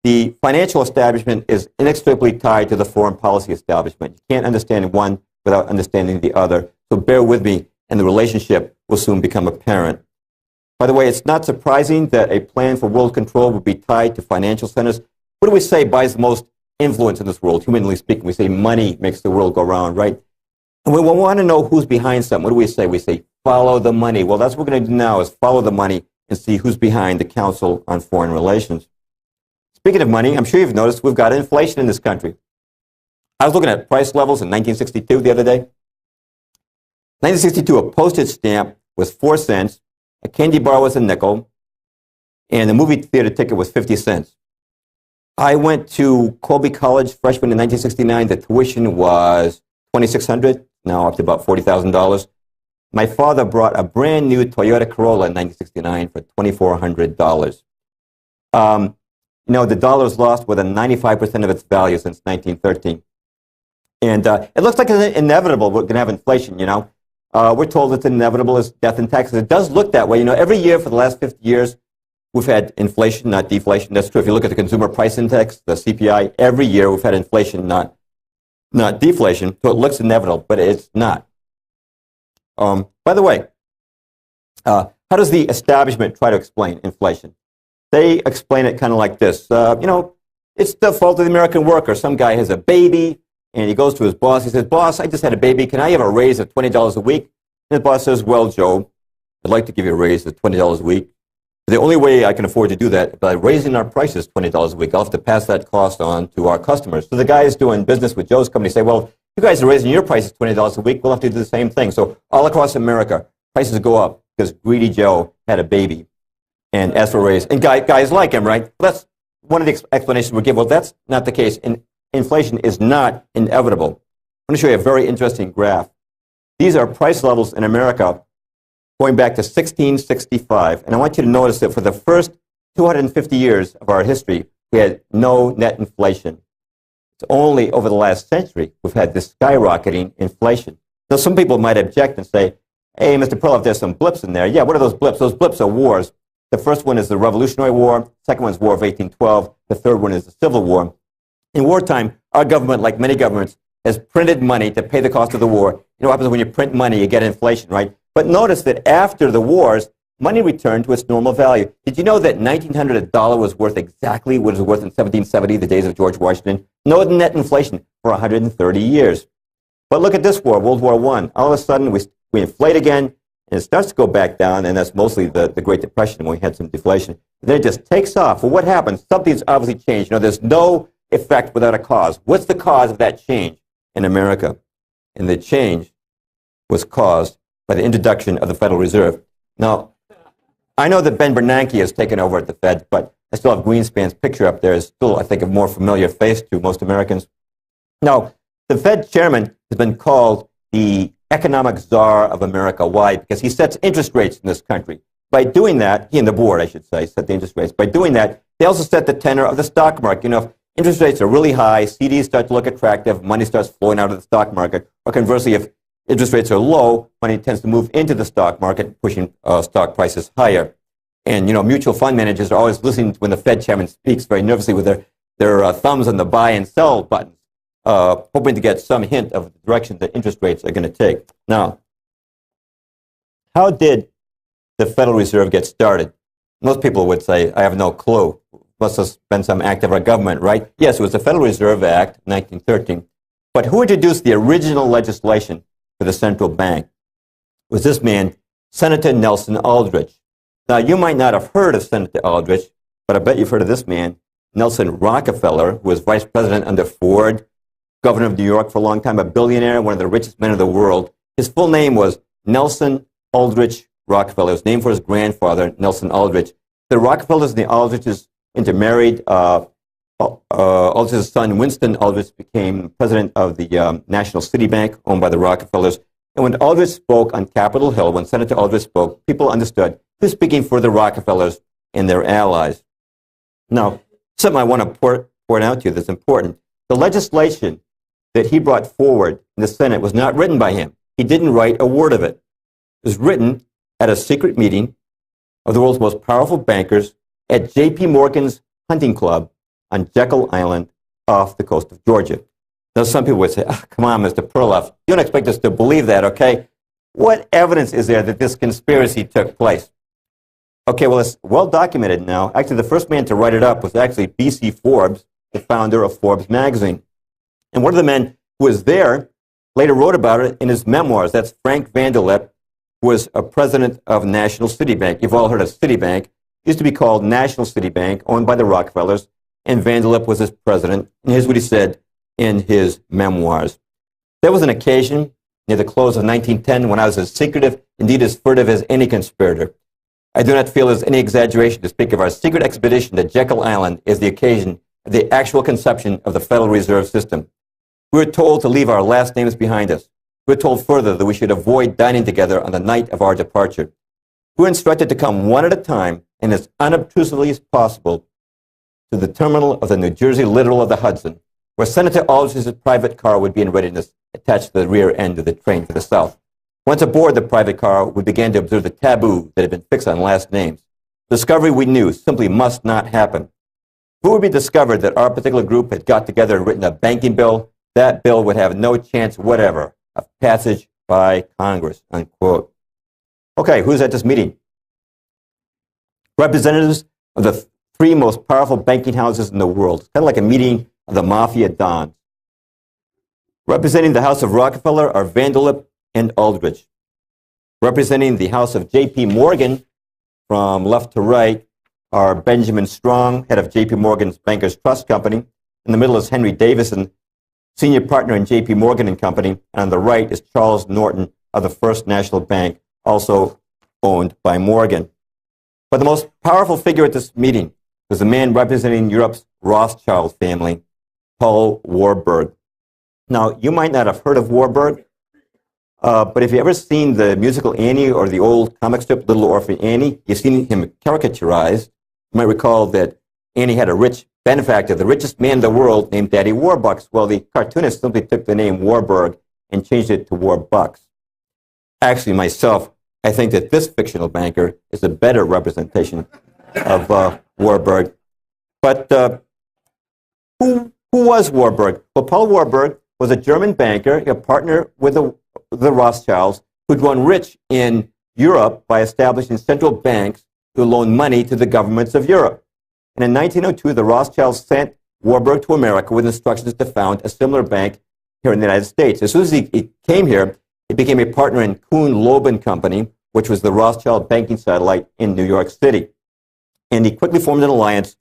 the financial establishment is inextricably tied to the foreign policy establishment. You can't understand one without understanding the other. So bear with me, and the relationship will soon become apparent. By the way, it's not surprising that a plan for world control would be tied to financial centers. What do we say buys the most influence in this world? Humanly speaking, we say money makes the world go round, right? And we want to know who's behind something. What do we say? We say follow the money. Well, that's what we're going to do now, is follow the money and see who's behind the Council on Foreign Relations. Speaking of money, I'm sure you've noticed we've got inflation in this country. I was looking at price levels in 1962 the other day. 1962, a postage stamp was 4 cents, a candy bar was a nickel, and a movie theater ticket was 50 cents. I went to Colby College freshman in 1969. The tuition was $2,600, now up to about $40,000. My father brought a brand new Toyota Corolla in 1969 for $2,400. You know, the dollar's lost more than 95% of its value since 1913. And it looks like it's inevitable we're going to have inflation, you know. We're told it's inevitable as death and taxes. It does look that way. You know, every year for the last 50 years, we've had inflation, not deflation. That's true. If you look at the Consumer Price Index, the CPI, every year we've had inflation, not deflation. So it looks inevitable, but it's not. By the way, how does the establishment try to explain inflation? They explain it kind of like this. You know, it's the fault of the American worker. Some guy has a baby, and he goes to his boss. He says, "Boss, I just had a baby. Can I have a raise of $20 a week?" And the boss says, "Well, Joe, I'd like to give you a raise of $20 a week. The only way I can afford to do that is by raising our prices $20 a week. I'll have to pass that cost on to our customers." So the guys doing business with Joe's company say, "Well, you guys are raising your prices $20 a week. We'll have to do the same thing." So all across America, prices go up because greedy Joe had a baby and asked for a raise. And guys like him, right? Well, that's one of the explanations we give. Well, that's not the case. Inflation is not inevitable. I'm going to show you a very interesting graph. These are price levels in America going back to 1665. And I want you to notice that for the first 250 years of our history, we had no net inflation. It's only over the last century we've had this skyrocketing inflation. Now, some people might object and say, "Hey, Mr. Perloff, there's some blips in there." Yeah, what are those blips? Those blips are wars. The first one is the Revolutionary War. The second one is War of 1812. The third one is the Civil War. In wartime, our government, like many governments, has printed money to pay the cost of the war. You know what happens when you print money? You get inflation, right? But notice that after the wars, money returned to its normal value. Did you know that 1900 a dollar was worth exactly what it was worth in 1770, the days of George Washington? No net inflation for 130 years. But look at this war, World War I. All of a sudden, we inflate again, and it starts to go back down, and that's mostly the Great Depression when we had some deflation. And then it just takes off. Well, what happens? Something's obviously changed. You know, there's no effect without a cause. What's the cause of that change in America? And the change was caused by the introduction of the Federal Reserve. Now, I know that Ben Bernanke has taken over at the Fed, but I still have Greenspan's picture up there. It's still, I think, a more familiar face to most Americans. Now, the Fed chairman has been called the economic czar of America. Why? Because he sets interest rates in this country. By doing that, he and the board, I should say, set the interest rates. By doing that, they also set the tenor of the stock market. You know, if interest rates are really high, CDs start to look attractive, money starts flowing out of the stock market. Or conversely, if interest rates are low, money tends to move into the stock market, pushing stock prices higher. And, you know, mutual fund managers are always listening when the Fed chairman speaks very nervously with their thumbs on the buy and sell buttons, hoping to get some hint of the direction that interest rates are going to take. Now, how did the Federal Reserve get started? Most people would say, I have no clue. Must have been some act of our government, right? Yes, it was the Federal Reserve Act, 1913. But who introduced the original legislation for the central bank? It was this man, Senator Nelson Aldrich. Now, you might not have heard of Senator Aldrich, but I bet you've heard of this man, Nelson Rockefeller, who was vice president under Ford, governor of New York for a long time, a billionaire, one of the richest men in the world. His full name was Nelson Aldrich Rockefeller. It was named for his grandfather, Nelson Aldrich. The Rockefellers and the Aldriches intermarried. Aldrich's son, Winston Aldrich, became president of the National City Bank, owned by the Rockefellers. And when Aldrich spoke on Capitol Hill, when Senator Aldrich spoke, people understood he was speaking for the Rockefellers and their allies. Now, something I want to point out to you that's important. The legislation that he brought forward in the Senate was not written by him. He didn't write a word of it. It was written at a secret meeting of the world's most powerful bankers at J.P. Morgan's hunting club on Jekyll Island off the coast of Georgia. Now, some people would say, oh, come on, Mr. Perloff, you don't expect us to believe that, okay? What evidence is there that this conspiracy took place? Okay, well, it's well documented now. Actually, the first man to write it up was actually B.C. Forbes, the founder of Forbes magazine. And one of the men who was there later wrote about it in his memoirs. That's Frank Vanderlip, who was a president of National City Bank. You've all heard of Citibank. It used to be called National City Bank, owned by the Rockefellers, and Vanderlip was his president. And here's what he said in his memoirs. There was an occasion near the close of 1910 when I was as secretive, indeed as furtive as any conspirator. I do not feel there's any exaggeration to speak of our secret expedition to Jekyll Island as the occasion of the actual conception of the Federal Reserve System. We were told to leave our last names behind us. We were told further that we should avoid dining together on the night of our departure. We were instructed to come one at a time and as unobtrusively as possible to the terminal of the New Jersey Littoral of the Hudson, where Senator Aldrich's private car would be in readiness, attached to the rear end of the train for the south. Once aboard the private car, we began to observe the taboo that had been fixed on last names. Discovery, we knew, simply must not happen. If it would be discovered that our particular group had got together and written a banking bill, that bill would have no chance whatever of passage by Congress, unquote. Okay, who's at this meeting? Representatives of the three most powerful banking houses in the world. It's kind of like a meeting of the mafia dons. Representing the House of Rockefeller are Vanderlip and Aldrich. Representing the House of J.P. Morgan, from left to right, are Benjamin Strong, head of J.P. Morgan's Bankers Trust Company. In the middle is Henry Davison, senior partner in J.P. Morgan and Company. And on the right is Charles Norton of the First National Bank, also owned by Morgan. But the most powerful figure at this meeting was the man representing Europe's Rothschild family, Paul Warburg. Now, you might not have heard of Warburg, but if you've ever seen the musical Annie or the old comic strip Little Orphan Annie, you've seen him caricaturized. You might recall that Annie had a rich benefactor, the richest man in the world, named Daddy Warbucks. Well, the cartoonist simply took the name Warburg and changed it to Warbucks. Actually, myself, I think that this fictional banker is a better representation of Warburg. But who was Warburg? Well, Paul Warburg was a German banker, a partner with the Rothschilds, who'd grown rich in Europe by establishing central banks to loan money to the governments of Europe. And in 1902, the Rothschilds sent Warburg to America with instructions to found a similar bank here in the United States. As soon as he came here, he became a partner in Kuhn, Loeb and Company, which was the Rothschild banking satellite in New York City. And he quickly formed an alliance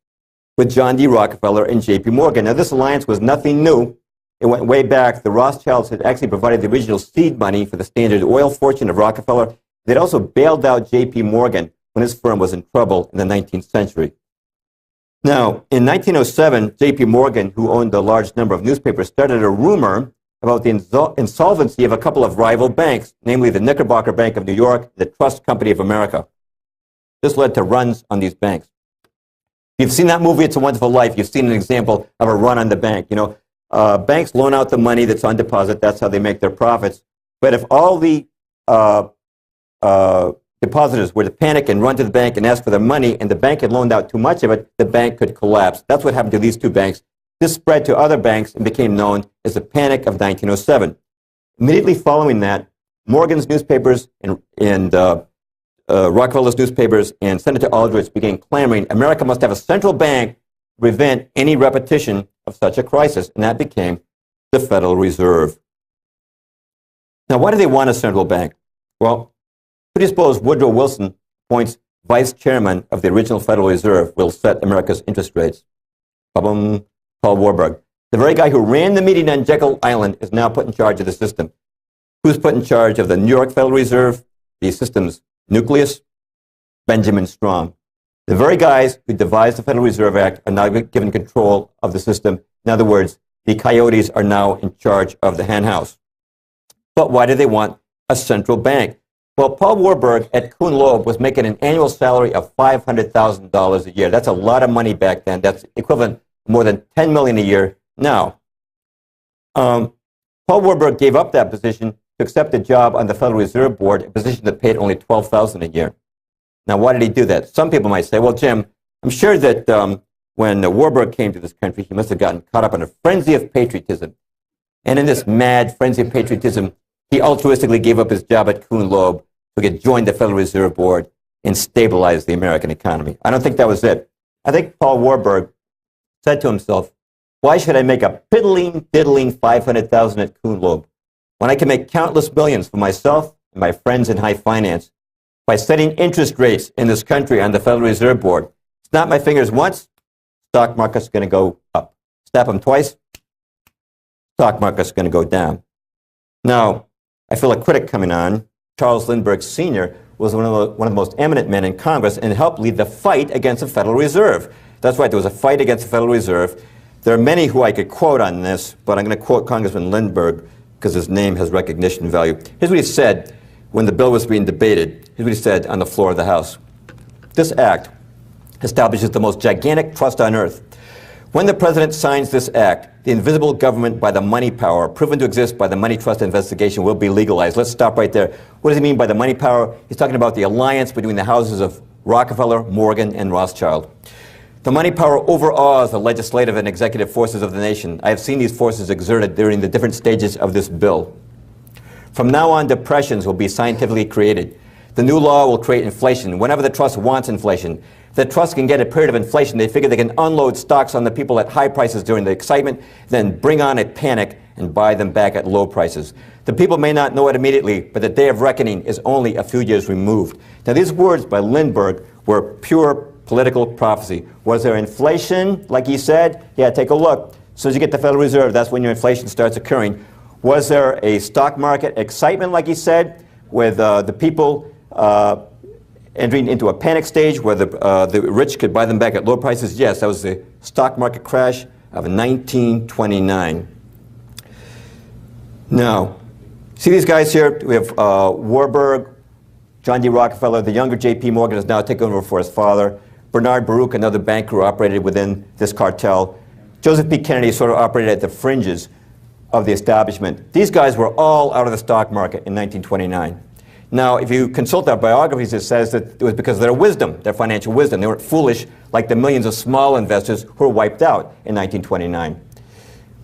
with John D. Rockefeller and J.P. Morgan. Now, this alliance was nothing new. It went way back. The Rothschilds had actually provided the original seed money for the Standard Oil fortune of Rockefeller. They'd also bailed out J.P. Morgan when his firm was in trouble in the 19th century. Now, in 1907, J.P. Morgan, who owned a large number of newspapers, started a rumor about the insolvency of a couple of rival banks, namely the Knickerbocker Bank of New York and the Trust Company of America. This led to runs on these banks. If you've seen that movie, It's a Wonderful Life, you've seen an example of a run on the bank. You know, banks loan out the money that's on deposit. That's how they make their profits. But if all the depositors were to panic and run to the bank and ask for their money, and the bank had loaned out too much of it, the bank could collapse. That's what happened to these two banks. This spread to other banks and became known as the Panic of 1907. Immediately following that, Morgan's newspapers and Rockefeller's newspapers and Senator Aldrich began clamoring America must have a central bank to prevent any repetition of such a crisis, and that became the Federal Reserve. Now, why do they want a central bank? Well, who do you suppose Woodrow Wilson appoints vice chairman of the original Federal Reserve will set America's interest rates? Ba-bum, Paul Warburg. The very guy who ran the meeting on Jekyll Island is now put in charge of the system. Who's put in charge of the New York Federal Reserve, the system's nucleus? Benjamin Strong. The very guys who devised the Federal Reserve Act are now given control of the system. In other words, the coyotes are now in charge of the henhouse. But why do they want a central bank? Well, Paul Warburg at Kuhn Loeb was making an annual salary of $500,000 a year. That's a lot of money back then. That's equivalent to more than $10 million a year now. Paul Warburg gave up that position to accept a job on the Federal Reserve Board, a position that paid only $12,000 a year. Now, why did he do that? Some people might say, well, Jim, I'm sure that when Warburg came to this country, he must have gotten caught up in a frenzy of patriotism. And in this mad frenzy of patriotism, he altruistically gave up his job at Kuhn Loeb so he could join the Federal Reserve Board and stabilize the American economy. I don't think that was it. I think Paul Warburg said to himself, why should I make a diddling 500,000 at Kuhn Loeb when I can make countless millions for myself and my friends in high finance by setting interest rates in this country on the Federal Reserve Board? Snap my fingers once, stock market's going to go up. Snap them twice, stock market's going to go down. Now, I feel a critic coming on. Charles Lindbergh Sr. was one of the most eminent men in Congress and helped lead the fight against the Federal Reserve. That's right, there was a fight against the Federal Reserve. There are many who I could quote on this, but I'm going to quote Congressman Lindbergh because his name has recognition value. Here's what he said when the bill was being debated. Here's what he said on the floor of the House. This act establishes the most gigantic trust on earth. When the president signs this act, the invisible government by the money power, proven to exist by the money trust investigation, will be legalized. Let's stop right there. What does he mean by the money power? He's talking about the alliance between the houses of Rockefeller, Morgan, and Rothschild. The money power overawes the legislative and executive forces of the nation. I have seen these forces exerted during the different stages of this bill. From now on, depressions will be scientifically created. The new law will create inflation whenever the trust wants inflation. If the trust can get a period of inflation, they figure they can unload stocks on the people at high prices during the excitement, then bring on a panic and buy them back at low prices. The people may not know it immediately, but the day of reckoning is only a few years removed. Now, these words by Lindbergh were pure political prophecy. Was there inflation, like he said? Yeah, take a look. As soon as you get the Federal Reserve, that's when your inflation starts occurring. Was there a stock market excitement, like he said, with the people entering into a panic stage where the rich could buy them back at low prices? Yes, that was the stock market crash of 1929. Now, see these guys here? We have Warburg, John D. Rockefeller, the younger J.P. Morgan has now taken over for his father. Bernard Baruch, another banker who operated within this cartel. Joseph P. Kennedy sort of operated at the fringes of the establishment. These guys were all out of the stock market in 1929. Now, if you consult their biographies, it says that it was because of their wisdom, their financial wisdom. They weren't foolish like the millions of small investors who were wiped out in 1929.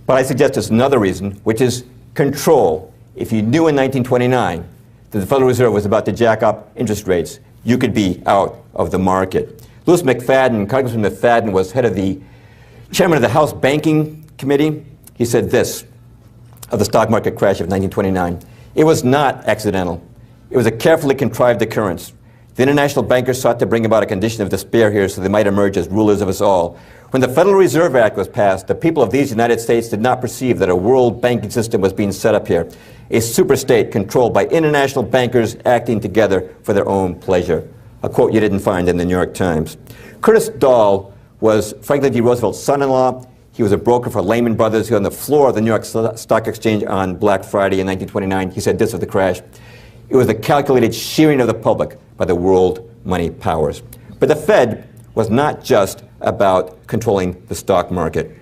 But I suggest there's another reason, which is control. If you knew in 1929 that the Federal Reserve was about to jack up interest rates, you could be out of the market. Louis McFadden, Congressman McFadden, was head of the chairman of the House Banking Committee. He said this of the stock market crash of 1929. It was not accidental. It was a carefully contrived occurrence. The international bankers sought to bring about a condition of despair here so they might emerge as rulers of us all. When the Federal Reserve Act was passed, the people of these United States did not perceive that a world banking system was being set up here, a superstate controlled by international bankers acting together for their own pleasure. A quote you didn't find in the New York Times. Curtis Dahl was Franklin D. Roosevelt's son-in-law. He was a broker for Lehman Brothers. He was on the floor of the New York Stock Exchange on Black Friday in 1929. He said this of the crash. It was the calculated shearing of the public by the world money powers. But the Fed was not just about controlling the stock market.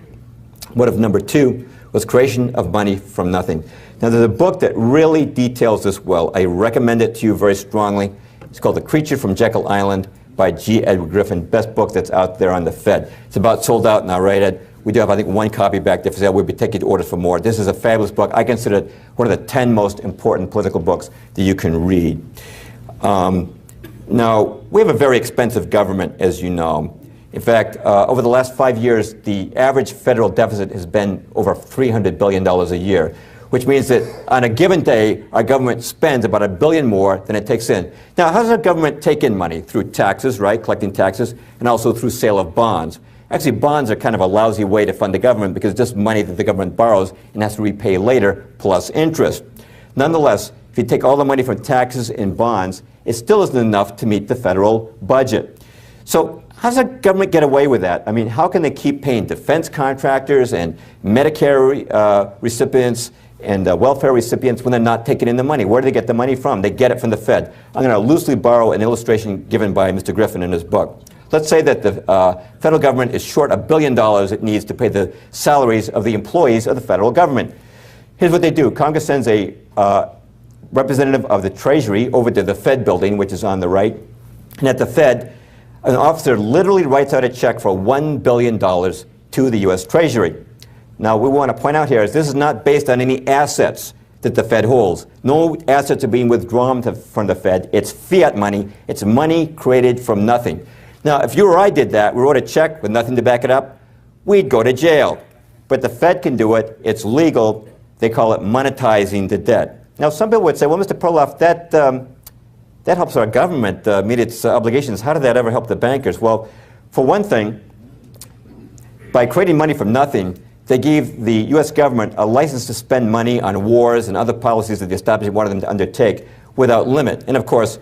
Motive number two was creation of money from nothing. Now, there's a book that really details this well. I recommend it to you very strongly. It's called The Creature from Jekyll Island by G. Edward Griffin, best book that's out there on the Fed. It's about sold out now, right, Ed? We do have, I think, one copy back there for sale. We'll be taking orders for more. This is a fabulous book. I consider it one of the 10 most important political books that you can read. Now, we have a very expensive government, as you know. In fact, over the last 5 years, the average federal deficit has been over $300 billion a year, which means that on a given day, our government spends about $1 billion more than it takes in. Now, how does our government take in money? Through taxes, right, collecting taxes, and also through sale of bonds. Actually, bonds are kind of a lousy way to fund the government because it's just money that the government borrows and has to repay later, plus interest. Nonetheless, if you take all the money from taxes and bonds, it still isn't enough to meet the federal budget. So how does the government get away with that? I mean, how can they keep paying defense contractors and Medicare recipients and welfare recipients when they're not taking in the money? Where do they get the money from? They get it from the Fed. I'm going to loosely borrow an illustration given by Mr. Griffin in his book. Let's say that the federal government is short $1 billion it needs to pay the salaries of the employees of the federal government. Here's what they do. Congress sends a representative of the Treasury over to the Fed building, which is on the right. And at the Fed, an officer literally writes out a check for $1 billion to the U.S. Treasury. Now, we want to point out here is this is not based on any assets that the Fed holds. No assets are being withdrawn from the Fed. It's fiat money. It's money created from nothing. Now, if you or I did that, we wrote a check with nothing to back it up, we'd go to jail. But the Fed can do it. It's legal. They call it monetizing the debt. Now, some people would say, well, Mr. Perloff, that helps our government meet its obligations. How did that ever help the bankers? Well, for one thing, by creating money from nothing, they gave the U.S. government a license to spend money on wars and other policies that the establishment wanted them to undertake without limit. And of course,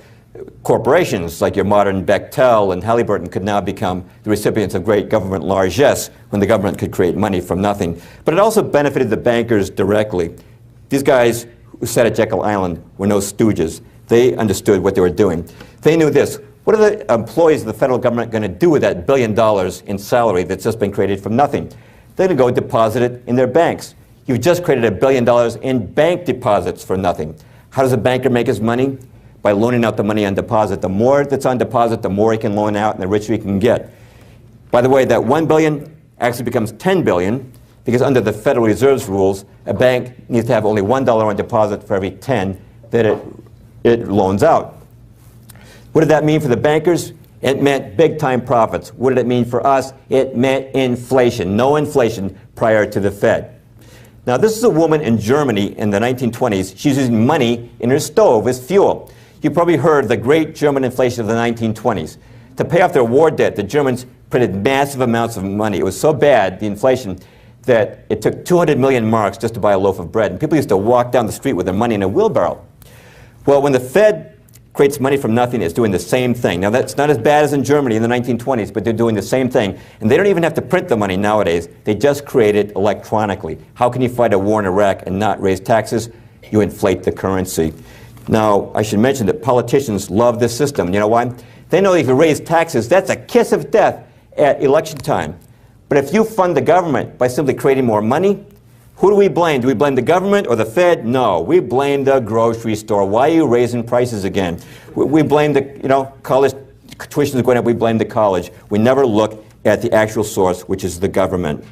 corporations like your modern Bechtel and Halliburton could now become the recipients of great government largesse when the government could create money from nothing. But it also benefited the bankers directly. These guys who sat at Jekyll Island were no stooges. They understood what they were doing. They knew this. What are the employees of the federal government going to do with that $1 billion in salary that's just been created from nothing? They're going to go deposit it in their banks. You've just created $1 billion in bank deposits for nothing. How does a banker make his money? By loaning out the money on deposit. The more that's on deposit, the more he can loan out and the richer he can get. By the way, that $1 billion actually becomes $10 billion because under the Federal Reserve's rules, a bank needs to have only $1 on deposit for every 10 that it loans out. What did that mean for the bankers? It meant big-time profits. What did it mean for us? It meant inflation. No inflation prior to the Fed. Now, this is a woman in Germany in the 1920s. She's using money in her stove as fuel. You probably heard of the great German inflation of the 1920s. To pay off their war debt, the Germans printed massive amounts of money. It was so bad, the inflation, that it took 200 million marks just to buy a loaf of bread. And people used to walk down the street with their money in a wheelbarrow. Well, when the Fed creates money from nothing, it's doing the same thing. Now, that's not as bad as in Germany in the 1920s, but they're doing the same thing. And they don't even have to print the money nowadays. They just create it electronically. How can you fight a war in Iraq and not raise taxes? You inflate the currency. Now, I should mention that politicians love this system. You know why? They know if you raise taxes, that's a kiss of death at election time. But if you fund the government by simply creating more money, who do we blame? Do we blame the government or the Fed? No, we blame the grocery store. Why are you raising prices again? We blame the, college tuition is going up, we blame the college. We never look at the actual source, which is the government.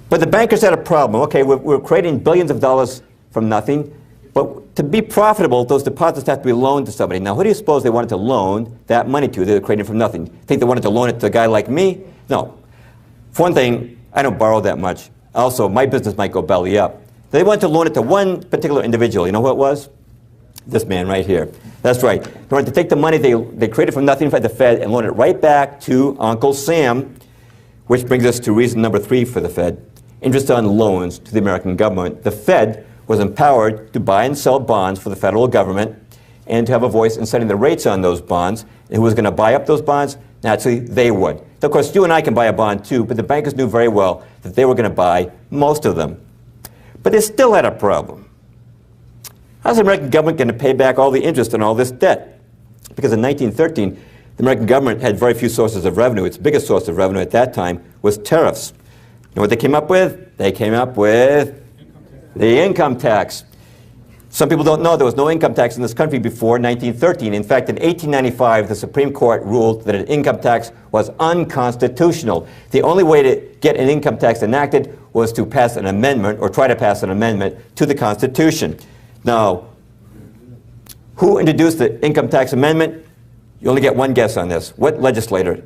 But the bankers had a problem. Okay, we're creating billions of dollars from nothing, but to be profitable, those deposits have to be loaned to somebody. Now, who do you suppose they wanted to loan that money to? They're creating from nothing. Think they wanted to loan it to a guy like me? No. For one thing, I don't borrow that much. Also, my business might go belly up. They wanted to loan it to one particular individual. You know who it was? This man right here. That's right. They wanted to take the money they created from nothing by the Fed and loan it right back to Uncle Sam, which brings us to reason number 3 for the Fed. Interest on loans to the American government. The Fed was empowered to buy and sell bonds for the federal government and to have a voice in setting the rates on those bonds. And who was going to buy up those bonds? Naturally, they would. So, of course, you and I can buy a bond too, but the bankers knew very well that they were going to buy most of them. But they still had a problem. How's the American government going to pay back all the interest on all this debt? Because in 1913, the American government had very few sources of revenue. Its biggest source of revenue at that time was tariffs. You know what they came up with? They came up with the income tax. Some people don't know there was no income tax in this country before 1913. In fact, in 1895, the Supreme Court ruled that an income tax was unconstitutional. The only way to get an income tax enacted was to pass an amendment, or try to pass an amendment, to the Constitution. Now, who introduced the income tax amendment? You only get one guess on this. What legislator?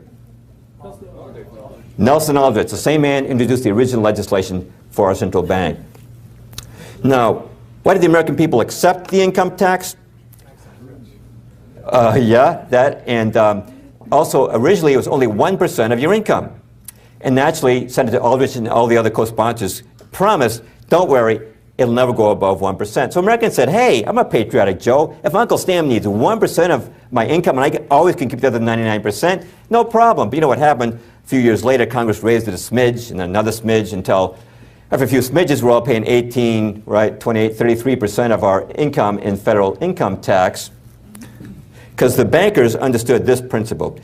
Nelson Aldrich, the same man introduced the original legislation for our central bank. Now, why did the American people accept the income tax? Also, originally it was only 1% of your income. And naturally, Senator Aldrich and all the other co-sponsors promised, don't worry, it'll never go above 1%. So Americans said, hey, I'm a patriotic Joe. If Uncle Sam needs 1% of my income and I always can keep the other 99%, no problem. But you know what happened? A few years later, Congress raised it a smidge and another smidge until after a few smidges, we're all paying 18, right, 28, 33% of our income in federal income tax, because the bankers understood this principle.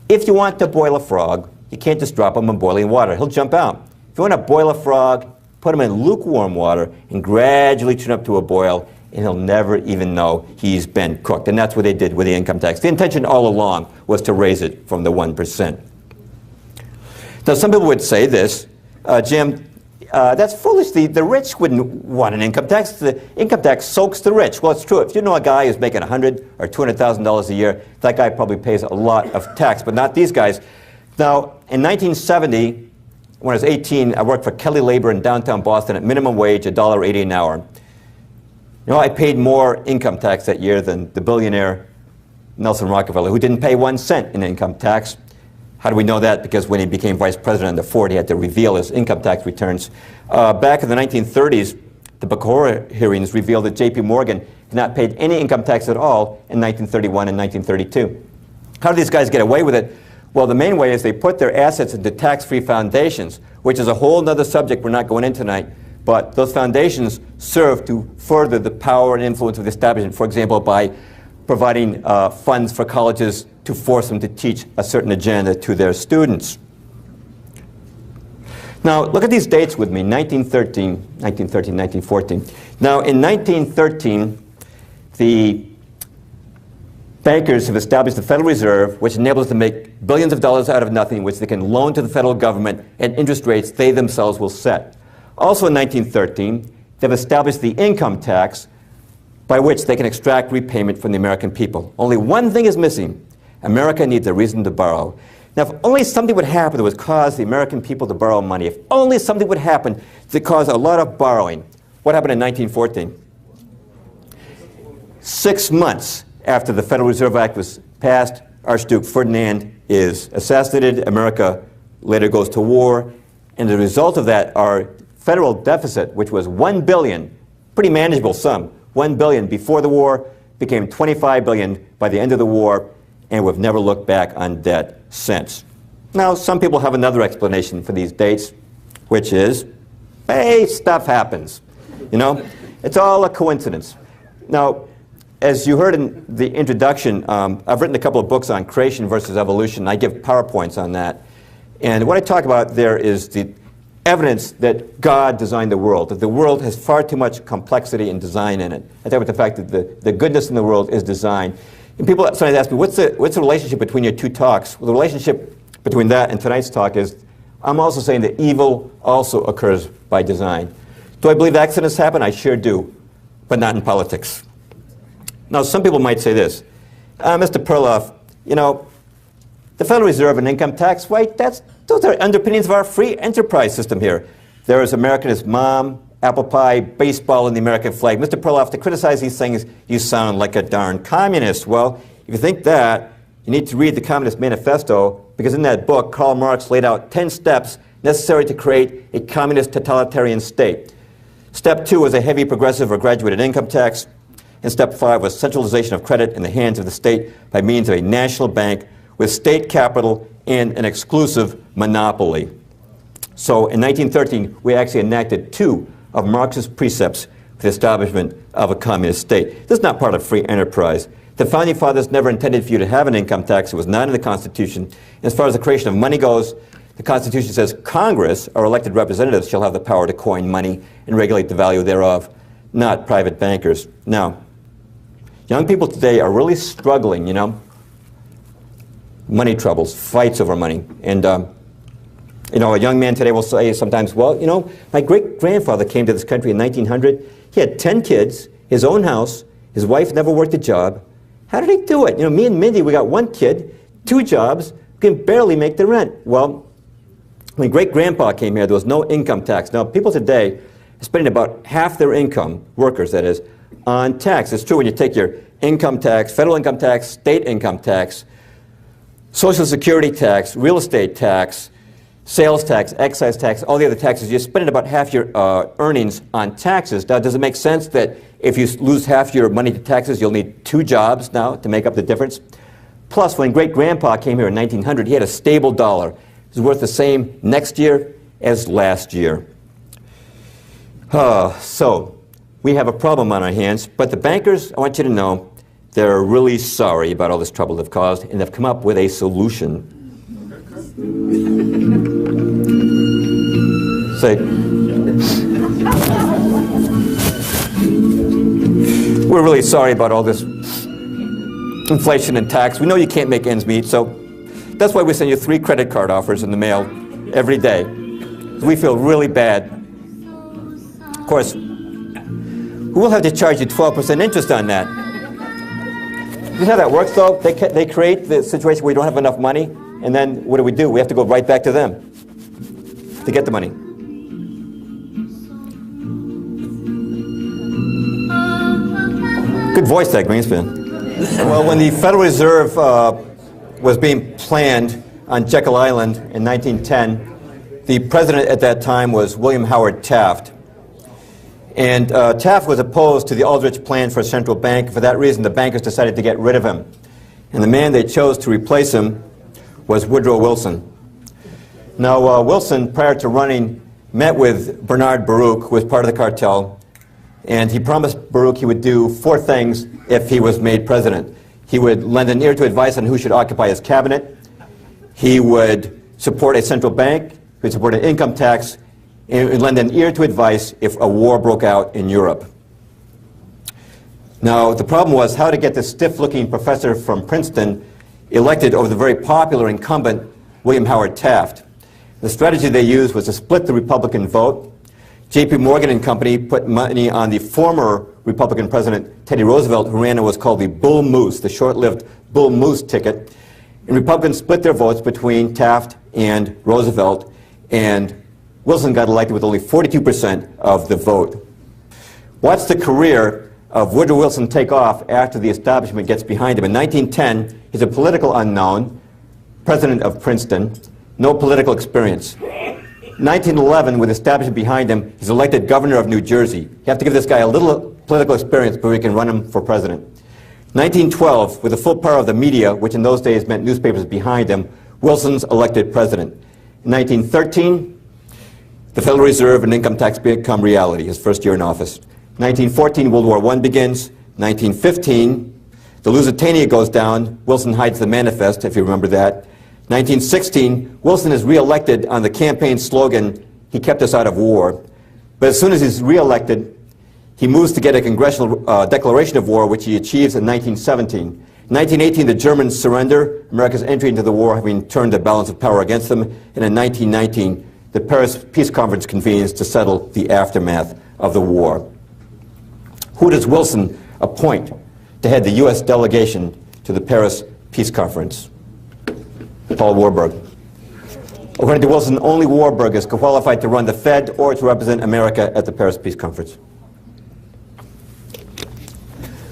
If you want to boil a frog, you can't just drop him in boiling water. He'll jump out. If you want to boil a frog, put him in lukewarm water and gradually turn up to a boil, and he'll never even know he's been cooked. And that's what they did with the income tax. The intention all along was to raise it from the 1%. Now, some people would say this, Jim, That's foolish. The rich wouldn't want an income tax. The income tax soaks the rich. Well, it's true. If you know a guy who's making $100,000 or $200,000 a year, that guy probably pays a lot of tax, but not these guys. Now, in 1970, when I was 18, I worked for Kelly Labor in downtown Boston at minimum wage, $1.80 an hour. You know, I paid more income tax that year than the billionaire Nelson Rockefeller, who didn't pay 1 cent in income tax. How do we know that? Because when he became vice president under Ford, he had to reveal his income tax returns. Back in the 1930s, the Bacora hearings revealed that J.P. Morgan had not paid any income tax at all in 1931 and 1932. How did these guys get away with it? Well, the main way is they put their assets into tax-free foundations, which is a whole other subject we're not going into tonight. But those foundations serve to further the power and influence of the establishment, for example, by providing funds for colleges to force them to teach a certain agenda to their students. Now, look at these dates with me, 1914. Now, in 1913, the bankers have established the Federal Reserve, which enables them to make billions of dollars out of nothing, which they can loan to the federal government at interest rates they themselves will set. Also in 1913, they've established the income tax by which they can extract repayment from the American people. Only one thing is missing. America needs a reason to borrow. Now, if only something would happen that would cause the American people to borrow money, if only something would happen to cause a lot of borrowing. What happened in 1914? 6 months after the Federal Reserve Act was passed, Archduke Ferdinand is assassinated. America later goes to war. And the result of that, our federal deficit, which was $1 billion, pretty manageable sum, $1 billion before the war, became $25 billion by the end of the war, and we've never looked back on debt since. Now, some people have another explanation for these dates, which is, hey, stuff happens. You know, it's all a coincidence. Now, as you heard in the introduction, I've written a couple of books on creation versus evolution. I give PowerPoints on that. And what I talk about there is the evidence that God designed the world, that the world has far too much complexity and design in it. I talk about the fact that the goodness in the world is design. And people sometimes ask me, what's the relationship between your two talks? Well, the relationship between that and tonight's talk is, I'm also saying that evil also occurs by design. Do I believe accidents happen? I sure do, but not in politics. Now, some people might say this, Mr. Perloff, you know, the Federal Reserve and income tax, right, those are underpinnings of our free enterprise system here. There is Americanism, mom, apple pie, baseball, and the American flag. Mr. Perloff, to criticize these things, you sound like a darn communist. Well, if you think that, you need to read the Communist Manifesto, because in that book, Karl Marx laid out 10 steps necessary to create a communist totalitarian state. Step 2 was a heavy progressive or graduated income tax. And step 5 was centralization of credit in the hands of the state by means of a national bank with state capital and an exclusive monopoly. So in 1913, we actually enacted 2 of Marx's precepts for the establishment of a communist state. This is not part of free enterprise. The Founding Fathers never intended for you to have an income tax. It was not in the Constitution. As far as the creation of money goes, the Constitution says Congress, or elected representatives, shall have the power to coin money and regulate the value thereof, not private bankers. Now, young people today are really struggling, you know. Money troubles, fights over money. And, you know, a young man today will say sometimes, well, you know, my great-grandfather came to this country in 1900. He had 10 kids, his own house, his wife never worked a job. How did he do it? You know, me and Mindy, we got 1 kid, 2 jobs, we can barely make the rent. Well, when great-grandpa came here, there was no income tax. Now, people today are spending about half their income, workers that is, on tax. It's true when you take your income tax, federal income tax, state income tax, Social Security tax, real estate tax, sales tax, excise tax, all the other taxes, you're spending about half your earnings on taxes. Now, does it make sense that if you lose half your money to taxes, you'll need 2 jobs now to make up the difference? Plus, when great-grandpa came here in 1900, he had a stable dollar. It was worth the same next year as last year. So, we have a problem on our hands, but the bankers, I want you to know, they're really sorry about all this trouble they've caused, and they've come up with a solution. Say, we're really sorry about all this inflation and tax. We know you can't make ends meet, so that's why we send you 3 credit card offers in the mail every day. We feel really bad Of course, who will have to charge you 12% interest on that? You know how that works, though? They create the situation where you don't have enough money, and then what do? We have to go right back to them to get the money. Good voice, that Greenspan. Well, when the Federal Reserve was being planned on Jekyll Island in 1910, the president at that time was William Howard Taft. And Taft was opposed to the Aldrich plan for a central bank. For that reason, the bankers decided to get rid of him. And the man they chose to replace him was Woodrow Wilson. Now, Wilson, prior to running, met with Bernard Baruch, who was part of the cartel, and he promised Baruch he would do 4 things if he was made president. He would lend an ear to advice on who should occupy his cabinet. He would support a central bank. He would support an income tax, and lend an ear to advice if a war broke out in Europe. Now, the problem was how to get this stiff-looking professor from Princeton elected over the very popular incumbent, William Howard Taft. The strategy they used was to split the Republican vote. J.P. Morgan and company put money on the former Republican president, Teddy Roosevelt, who ran what was called the Bull Moose, the short-lived Bull Moose ticket. And Republicans split their votes between Taft and Roosevelt, and Wilson got elected with only 42% of the vote. Watch the career of Woodrow Wilson take off after the establishment gets behind him. In 1910, he's a political unknown, president of Princeton, no political experience. 1911, with the establishment behind him, he's elected governor of New Jersey. You have to give this guy a little political experience before we can run him for president. 1912, with the full power of the media, which in those days meant newspapers behind him, Wilson's elected president. In 1913, the Federal Reserve and income tax become reality, his first year in office. 1914, World War I begins. 1915, the Lusitania goes down. Wilson hides the manifest, if you remember that. 1916, Wilson is re-elected on the campaign slogan, "He kept us out of war." But as soon as he's re-elected, he moves to get a congressional declaration of war, which he achieves in 1917. In 1918, the Germans surrender, America's entry into the war having turned the balance of power against them. And in 1919, the Paris Peace Conference convenes to settle the aftermath of the war. Who does Wilson appoint to head the U.S. delegation to the Paris Peace Conference? Paul Warburg. According to Wilson, only Warburg is qualified to run the Fed or to represent America at the Paris Peace Conference.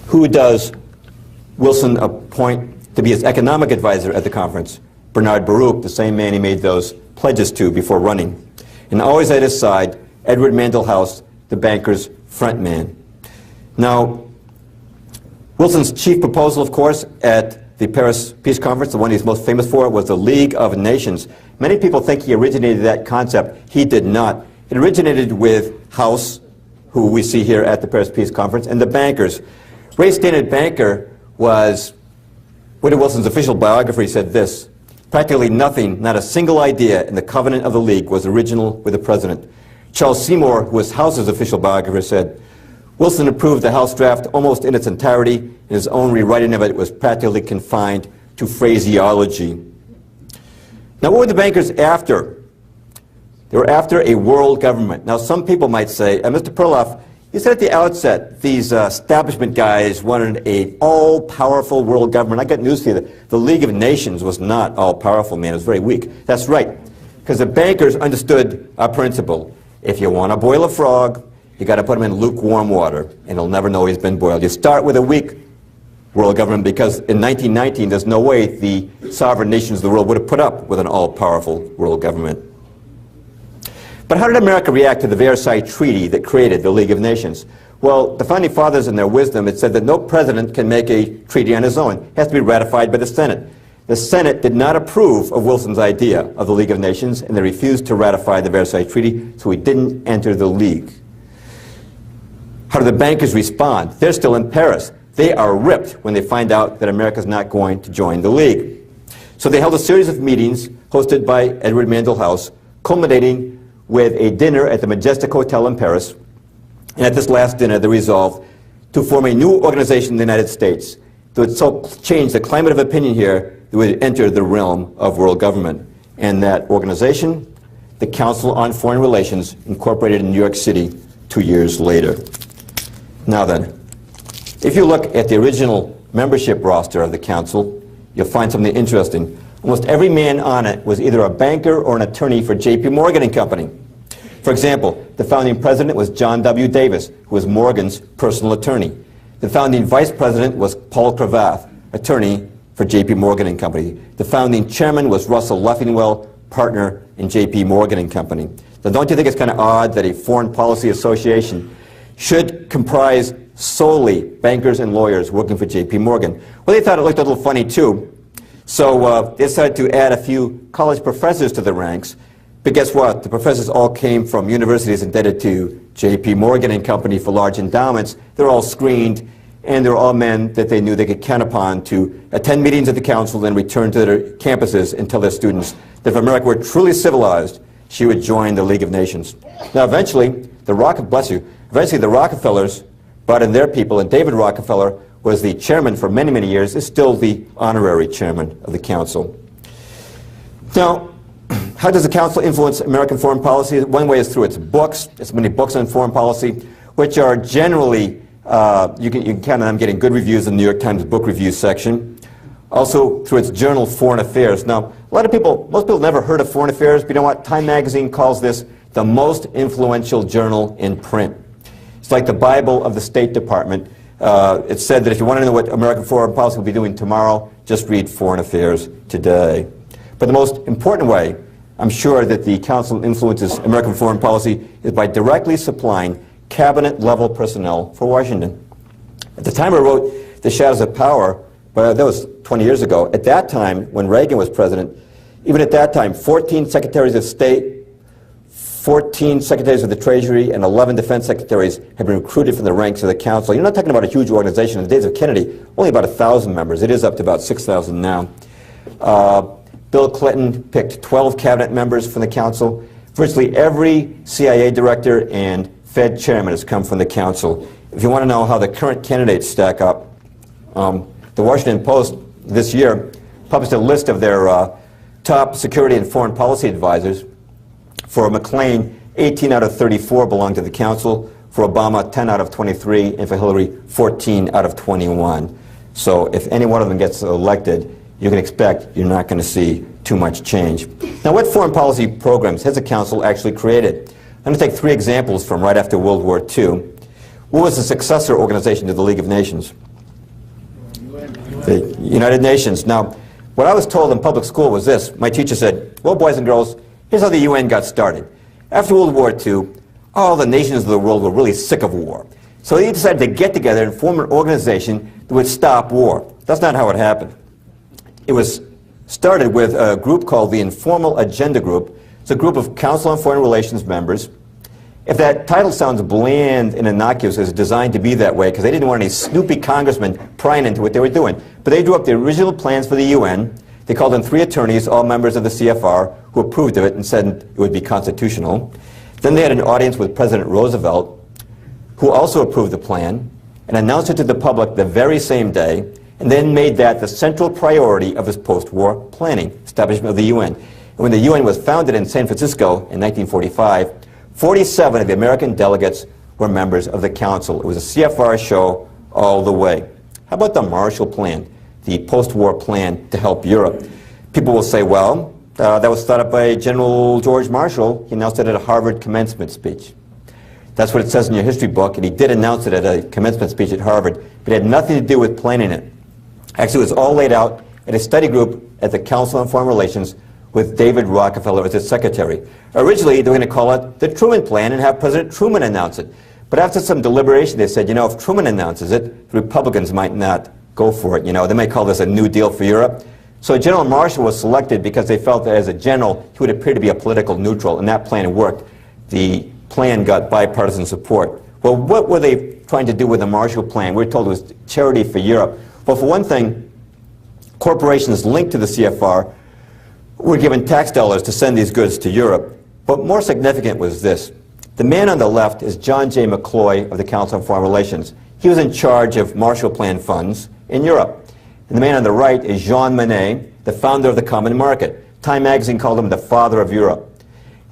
Who does Wilson appoint to be his economic advisor at the conference? Bernard Baruch, the same man he made those pledges to before running. And always at his side, Edward Mandell House, the banker's front man. Now, Wilson's chief proposal, of course, at the Paris Peace Conference, the one he's most famous for, was the League of Nations. Many people think he originated that concept. He did not. It originated with House, who we see here at the Paris Peace Conference, and the bankers. Ray Stannard Banker was, Woodrow Wilson's official biographer, he said this: practically nothing, not a single idea in the covenant of the League was original with the president. Charles Seymour, who was House's official biographer, said, Wilson approved the House draft almost in its entirety, and his own rewriting of it was practically confined to phraseology. Now, what were the bankers after? They were after a world government. Now, some people might say, Mr. Perloff, you said at the outset these establishment guys wanted an all-powerful world government. I got news for you. The League of Nations was not all-powerful, man. It was very weak. That's right, because the bankers understood a principle. If you want to boil a frog, you got to put him in lukewarm water, and he'll never know he's been boiled. You start with a weak world government, because in 1919, there's no way the sovereign nations of the world would have put up with an all-powerful world government. But how did America react to the Versailles Treaty that created the League of Nations? Well, the Founding Fathers, in their wisdom, had said that no president can make a treaty on his own. It has to be ratified by the Senate. The Senate did not approve of Wilson's idea of the League of Nations, and they refused to ratify the Versailles Treaty, so he didn't enter the League. How do the bankers respond? They're still in Paris. They are ripped when they find out that America's not going to join the League. So they held a series of meetings hosted by Edward Mandell House, culminating with a dinner at the Majestic Hotel in Paris. And at this last dinner, they resolved to form a new organization in the United States that would so change the climate of opinion here that would enter the realm of world government. And that organization, the Council on Foreign Relations, incorporated in New York City 2 years later. Now then, if you look at the original membership roster of the council, you'll find something interesting. Almost every man on it was either a banker or an attorney for J.P. Morgan and Company. For example, the founding president was John W. Davis, who was Morgan's personal attorney. The founding vice president was Paul Cravath, attorney for J.P. Morgan and Company. The founding chairman was Russell Leffingwell, partner in J.P. Morgan and Company. Now, don't you think it's kind of odd that a foreign policy association should comprise solely bankers and lawyers working for J.P. Morgan? Well, they thought it looked a little funny, too. So they decided to add a few college professors to the ranks. But guess what? The professors all came from universities indebted to J.P. Morgan and Company for large endowments. They're all screened, and they're all men that they knew they could count upon to attend meetings of the council and return to their campuses and tell their students that if America were truly civilized, she would join the League of Nations. Now, eventually, the Rockefellers brought in their people, and David Rockefeller was the chairman for many, many years, is still the honorary chairman of the council. Now, how does the council influence American foreign policy? One way is through its books. It's many books on foreign policy, which are generally, you can count on them getting good reviews in the New York Times book review section. Also through its journal, Foreign Affairs. Now, most people never heard of Foreign Affairs, but you know what? Time magazine calls this the most influential journal in print. It's like the Bible of the State Department. It's said that if you want to know what American foreign policy will be doing tomorrow, just read Foreign Affairs today. But the most important way, I'm sure, that the council influences American foreign policy is by directly supplying cabinet-level personnel for Washington. At the time I wrote The Shadows of Power, but that was 20 years ago, at that time, when Reagan was president, even at that time, 14 secretaries of state, 14 secretaries of the Treasury, and 11 defense secretaries have been recruited from the ranks of the council. You're not talking about a huge organization. In the days of Kennedy, only about 1,000 members. It is up to about 6,000 now. Bill Clinton picked 12 cabinet members from the council. Virtually every CIA director and Fed chairman has come from the council. If you want to know how the current candidates stack up, the Washington Post this year published a list of their top security and foreign policy advisors. For McClain, 18 out of 34 belong to the council. For Obama, 10 out of 23. And for Hillary, 14 out of 21. So if any one of them gets elected, you can expect you're not going to see too much change. Now, what foreign policy programs has the council actually created? I'm going to take 3 examples from right after World War II. What was the successor organization to the League of Nations? The United Nations. Now, what I was told in public school was this. My teacher said, well, boys and girls, here's how the UN got started. After World War II, all the nations of the world were really sick of war. So they decided to get together and form an organization that would stop war. That's not how it happened. It was started with a group called the Informal Agenda Group. It's a group of Council on Foreign Relations members. If that title sounds bland and innocuous, it's designed to be that way because they didn't want any snoopy congressmen prying into what they were doing. But they drew up the original plans for the UN. They called in 3 attorneys, all members of the CFR, who approved of it and said it would be constitutional. Then they had an audience with President Roosevelt, who also approved the plan and announced it to the public the very same day, and then made that the central priority of his post-war planning, establishment of the UN. And when the UN was founded in San Francisco in 1945, 47 of the American delegates were members of the council. It was a CFR show all the way. How about the Marshall Plan, the post-war plan to help Europe? People will say, well, that was thought up by General George Marshall. He announced it at a Harvard commencement speech. That's what it says in your history book, and he did announce it at a commencement speech at Harvard, but it had nothing to do with planning it. Actually, it was all laid out at a study group at the Council on Foreign Relations with David Rockefeller as its secretary. Originally, they were going to call it the Truman Plan and have President Truman announce it. But after some deliberation, they said, you know, if Truman announces it, the Republicans might not go for it. You know, they may call this a New Deal for Europe. So General Marshall was selected because they felt that as a general, he would appear to be a political neutral, and that plan worked. The plan got bipartisan support. Well, what were they trying to do with the Marshall Plan? We were told it was charity for Europe. Well, for one thing, corporations linked to the CFR were given tax dollars to send these goods to Europe. But more significant was this. The man on the left is John J. McCloy of the Council on Foreign Relations. He was in charge of Marshall Plan funds in Europe. And the man on the right is Jean Monnet, the founder of the Common Market. Time magazine called him the father of Europe.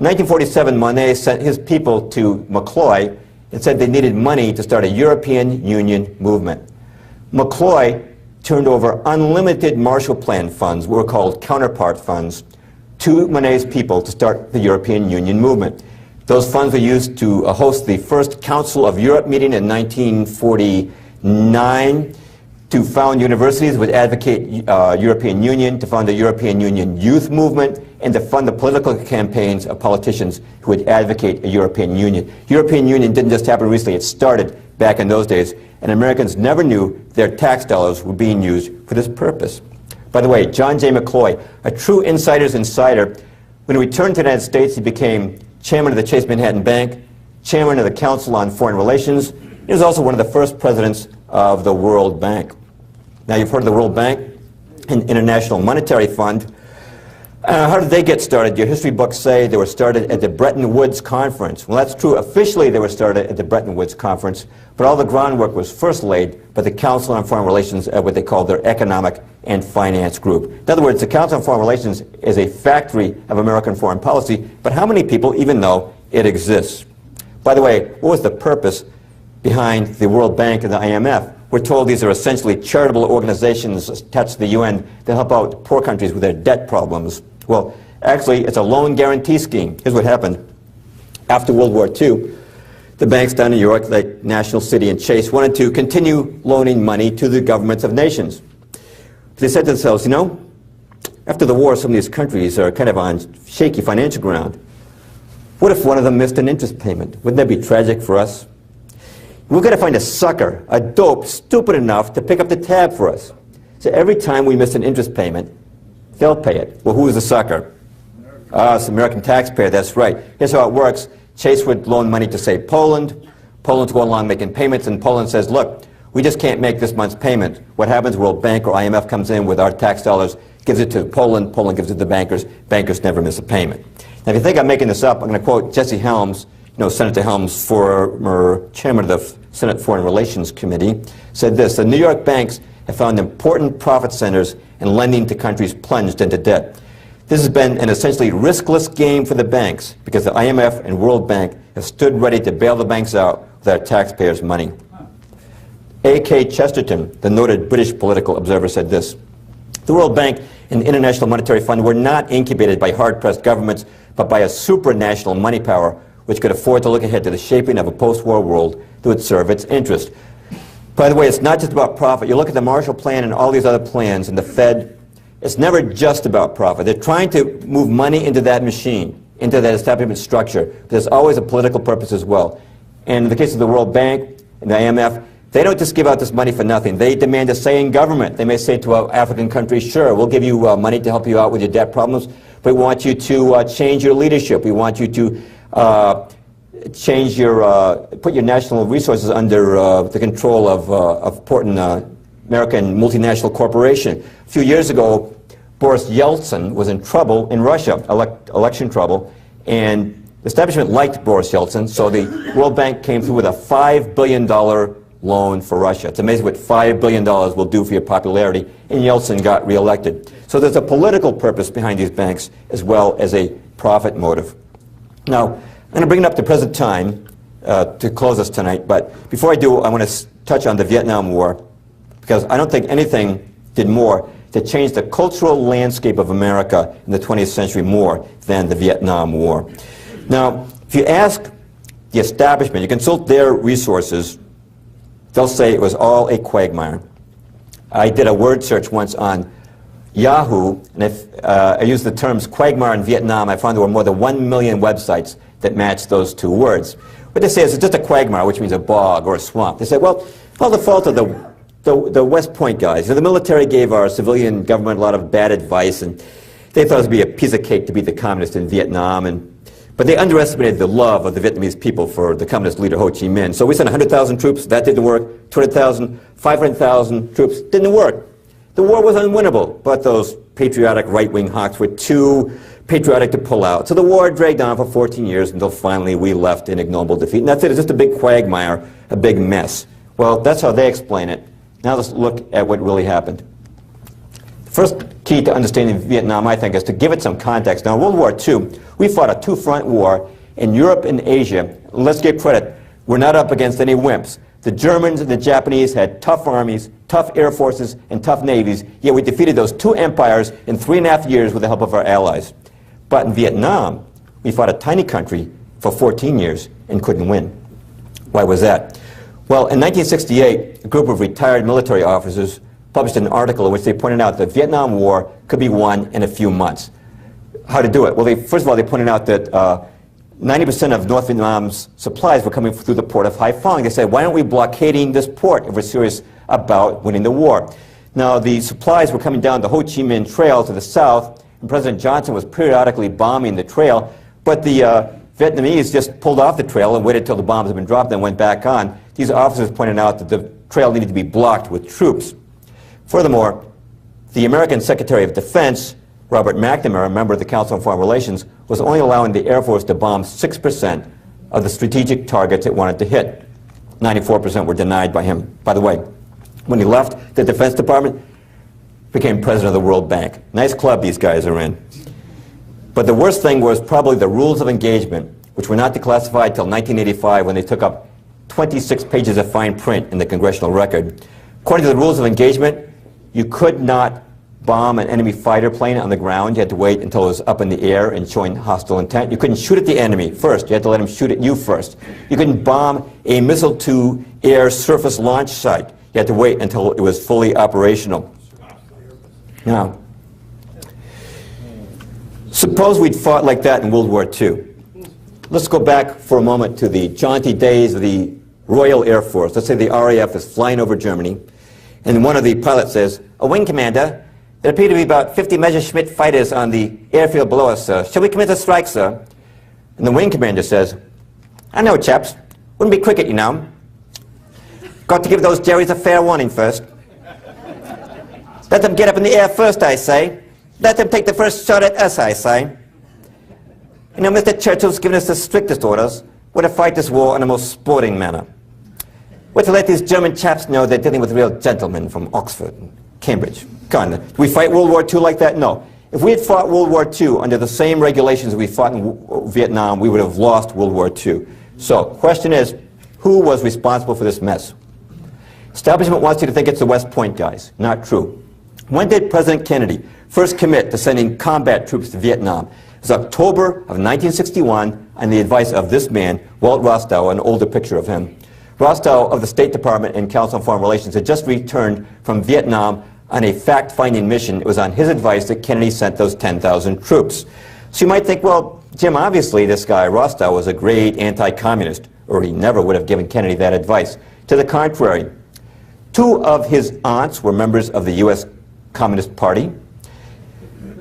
In 1947, Monnet sent his people to McCloy and said they needed money to start a European Union movement. McCloy turned over unlimited Marshall Plan funds, what were called counterpart funds, to Monet's people to start the European Union movement. Those funds were used to host the first Council of Europe meeting in 1949, to found universities which advocate European Union, to found the European Union youth movement, and to fund the political campaigns of politicians who would advocate a European Union. European Union didn't just happen recently, it started back in those days, and Americans never knew their tax dollars were being used for this purpose. By the way, John J. McCloy, a true insider's insider, when he returned to the United States, he became chairman of the Chase Manhattan Bank, chairman of the Council on Foreign Relations. He was also one of the first presidents of the World Bank. Now, you've heard of the World Bank and International Monetary Fund. How did they get started? Your history books say they were started at the Bretton Woods Conference. Well, that's true. Officially, they were started at the Bretton Woods Conference, but all the groundwork was first laid by the Council on Foreign Relations at what they call their Economic and Finance Group. In other words, the Council on Foreign Relations is a factory of American foreign policy, but how many people even know it exists? By the way, what was the purpose behind the World Bank and the IMF? We're told these are essentially charitable organizations attached to the UN that help out poor countries with their debt problems. Well, actually, it's a loan guarantee scheme. Here's what happened. After World War II, the banks down in New York, like National City and Chase, wanted to continue loaning money to the governments of nations. They said to themselves, you know, after the war, some of these countries are kind of on shaky financial ground. What if one of them missed an interest payment? Wouldn't that be tragic for us? We've got to find a sucker, a dope, stupid enough to pick up the tab for us. So every time we miss an interest payment, they'll pay it. Well, who's the sucker? It's the American taxpayer, that's right. Here's how it works. Chase would loan money to, say, Poland. Poland's going along making payments, and Poland says, look, we just can't make this month's payment. What happens? World Bank or IMF comes in with our tax dollars, gives it to Poland, Poland gives it to the bankers. Bankers never miss a payment. Now, if you think I'm making this up, I'm going to quote Jesse Helms, Senator Helms, former chairman of the Senate Foreign Relations Committee, said this: the New York banks have found important profit centers in lending to countries plunged into debt. This has been an essentially riskless game for the banks because the IMF and World Bank have stood ready to bail the banks out with our taxpayers' money. A.K. Chesterton, the noted British political observer, said this: the World Bank and the International Monetary Fund were not incubated by hard-pressed governments, but by a supranational money power which could afford to look ahead to the shaping of a post-war world that would serve its interest. By the way, it's not just about profit. You look at the Marshall Plan and all these other plans and the Fed, it's never just about profit. They're trying to move money into that machine, into that establishment structure, but there's always a political purpose as well. And in the case of the World Bank and the IMF, they don't just give out this money for nothing. They demand a say in government. They may say to African countries, sure, we'll give you money to help you out with your debt problems, but we want you to change your leadership. We want you to change your, put your national resources under the control of important American multinational corporation. A few years ago, Boris Yeltsin was in trouble in Russia, election trouble, and the establishment liked Boris Yeltsin, so the World Bank came through with a $5 billion loan for Russia. It's amazing what $5 billion will do for your popularity, and Yeltsin got reelected. So there's a political purpose behind these banks as well as a profit motive. Now, I'm going to bring it up to present time to close us tonight, but before I do, I want to touch on the Vietnam War, because I don't think anything did more to change the cultural landscape of America in the 20th century more than the Vietnam War. Now, if you ask the establishment, you consult their resources, they'll say it was all a quagmire. I did a word search once on Yahoo, and if I used the terms quagmire in Vietnam, I found there were more than 1 million websites that matched those two words. What they say is it's just a quagmire, which means a bog or a swamp. They say, well, it's all the fault of the West Point guys. The military gave our civilian government a lot of bad advice, and they thought it would be a piece of cake to beat the communists in Vietnam, but they underestimated the love of the Vietnamese people for the communist leader Ho Chi Minh. So we sent 100,000 troops, that didn't work, 200,000, 500,000 troops, didn't work. The war was unwinnable, but those patriotic right-wing hawks were too patriotic to pull out. So the war dragged on for 14 years until finally we left in ignoble defeat. And that's it, it's just a big quagmire, a big mess. Well, that's how they explain it. Now let's look at what really happened. The first key to understanding Vietnam, I think, is to give it some context. Now, in World War II, we fought a two-front war in Europe and Asia. Let's give credit. We're not up against any wimps. The Germans and the Japanese had tough armies, tough air forces, and tough navies, yet we defeated those two empires in 3.5 years with the help of our allies. But in Vietnam, we fought a tiny country for 14 years and couldn't win. Why was that? Well, in 1968, a group of retired military officers published an article in which they pointed out that the Vietnam War could be won in a few months. How to do it? Well, first of all, they pointed out that 90% of North Vietnam's supplies were coming through the port of Haiphong. They said, why aren't we blockading this port if we're serious about winning the war? Now, the supplies were coming down the Ho Chi Minh Trail to the south, and President Johnson was periodically bombing the trail, but the Vietnamese just pulled off the trail and waited till the bombs had been dropped and went back on. These officers pointed out that the trail needed to be blocked with troops. Furthermore, the American Secretary of Defense, Robert McNamara, a member of the Council on Foreign Relations, was only allowing the Air Force to bomb 6% of the strategic targets it wanted to hit. 94% were denied by him. By the way, when he left the Defense Department, became president of the World Bank. Nice club these guys are in. But the worst thing was probably the rules of engagement, which were not declassified until 1985 when they took up 26 pages of fine print in the Congressional Record. According to the rules of engagement, you could not bomb an enemy fighter plane on the ground. You had to wait until it was up in the air and showing hostile intent. You couldn't shoot at the enemy first. You had to let him shoot at you first. You couldn't bomb a missile-to-air surface launch site. You had to wait until it was fully operational. Now, suppose we'd fought like that in World War II. Let's go back for a moment to the jaunty days of the Royal Air Force. Let's say the RAF is flying over Germany, and one of the pilots says, "A wing commander, there appear to be about 50 Messerschmitt fighters on the airfield below us, sir. Shall we commence a strike, sir?" And the wing commander says, "I know, chaps. Wouldn't be cricket, you know. Got to give those Jerrys a fair warning first. Let them get up in the air first, I say. Let them take the first shot at us, I say. You know, Mr. Churchill's given us the strictest orders. We're to fight this war in a most sporting manner. We're to let these German chaps know they're dealing with real gentlemen from Oxford and Cambridge. Come on, do we fight World War II like that? No. If we had fought World War II under the same regulations we fought in Vietnam, we would have lost World War II. So, question is, who was responsible for this mess? Establishment wants you to think it's the West Point guys. Not true. When did President Kennedy first commit to sending combat troops to Vietnam? It was October of 1961 on the advice of this man, Walt Rostow, an older picture of him. Rostow of the State Department and Council on Foreign Relations had just returned from Vietnam on a fact-finding mission. It was on his advice that Kennedy sent those 10,000 troops. So you might think, well, Jim, obviously this guy, Rostow, was a great anti-communist, or he never would have given Kennedy that advice. To the contrary, two of his aunts were members of the U.S. Communist Party.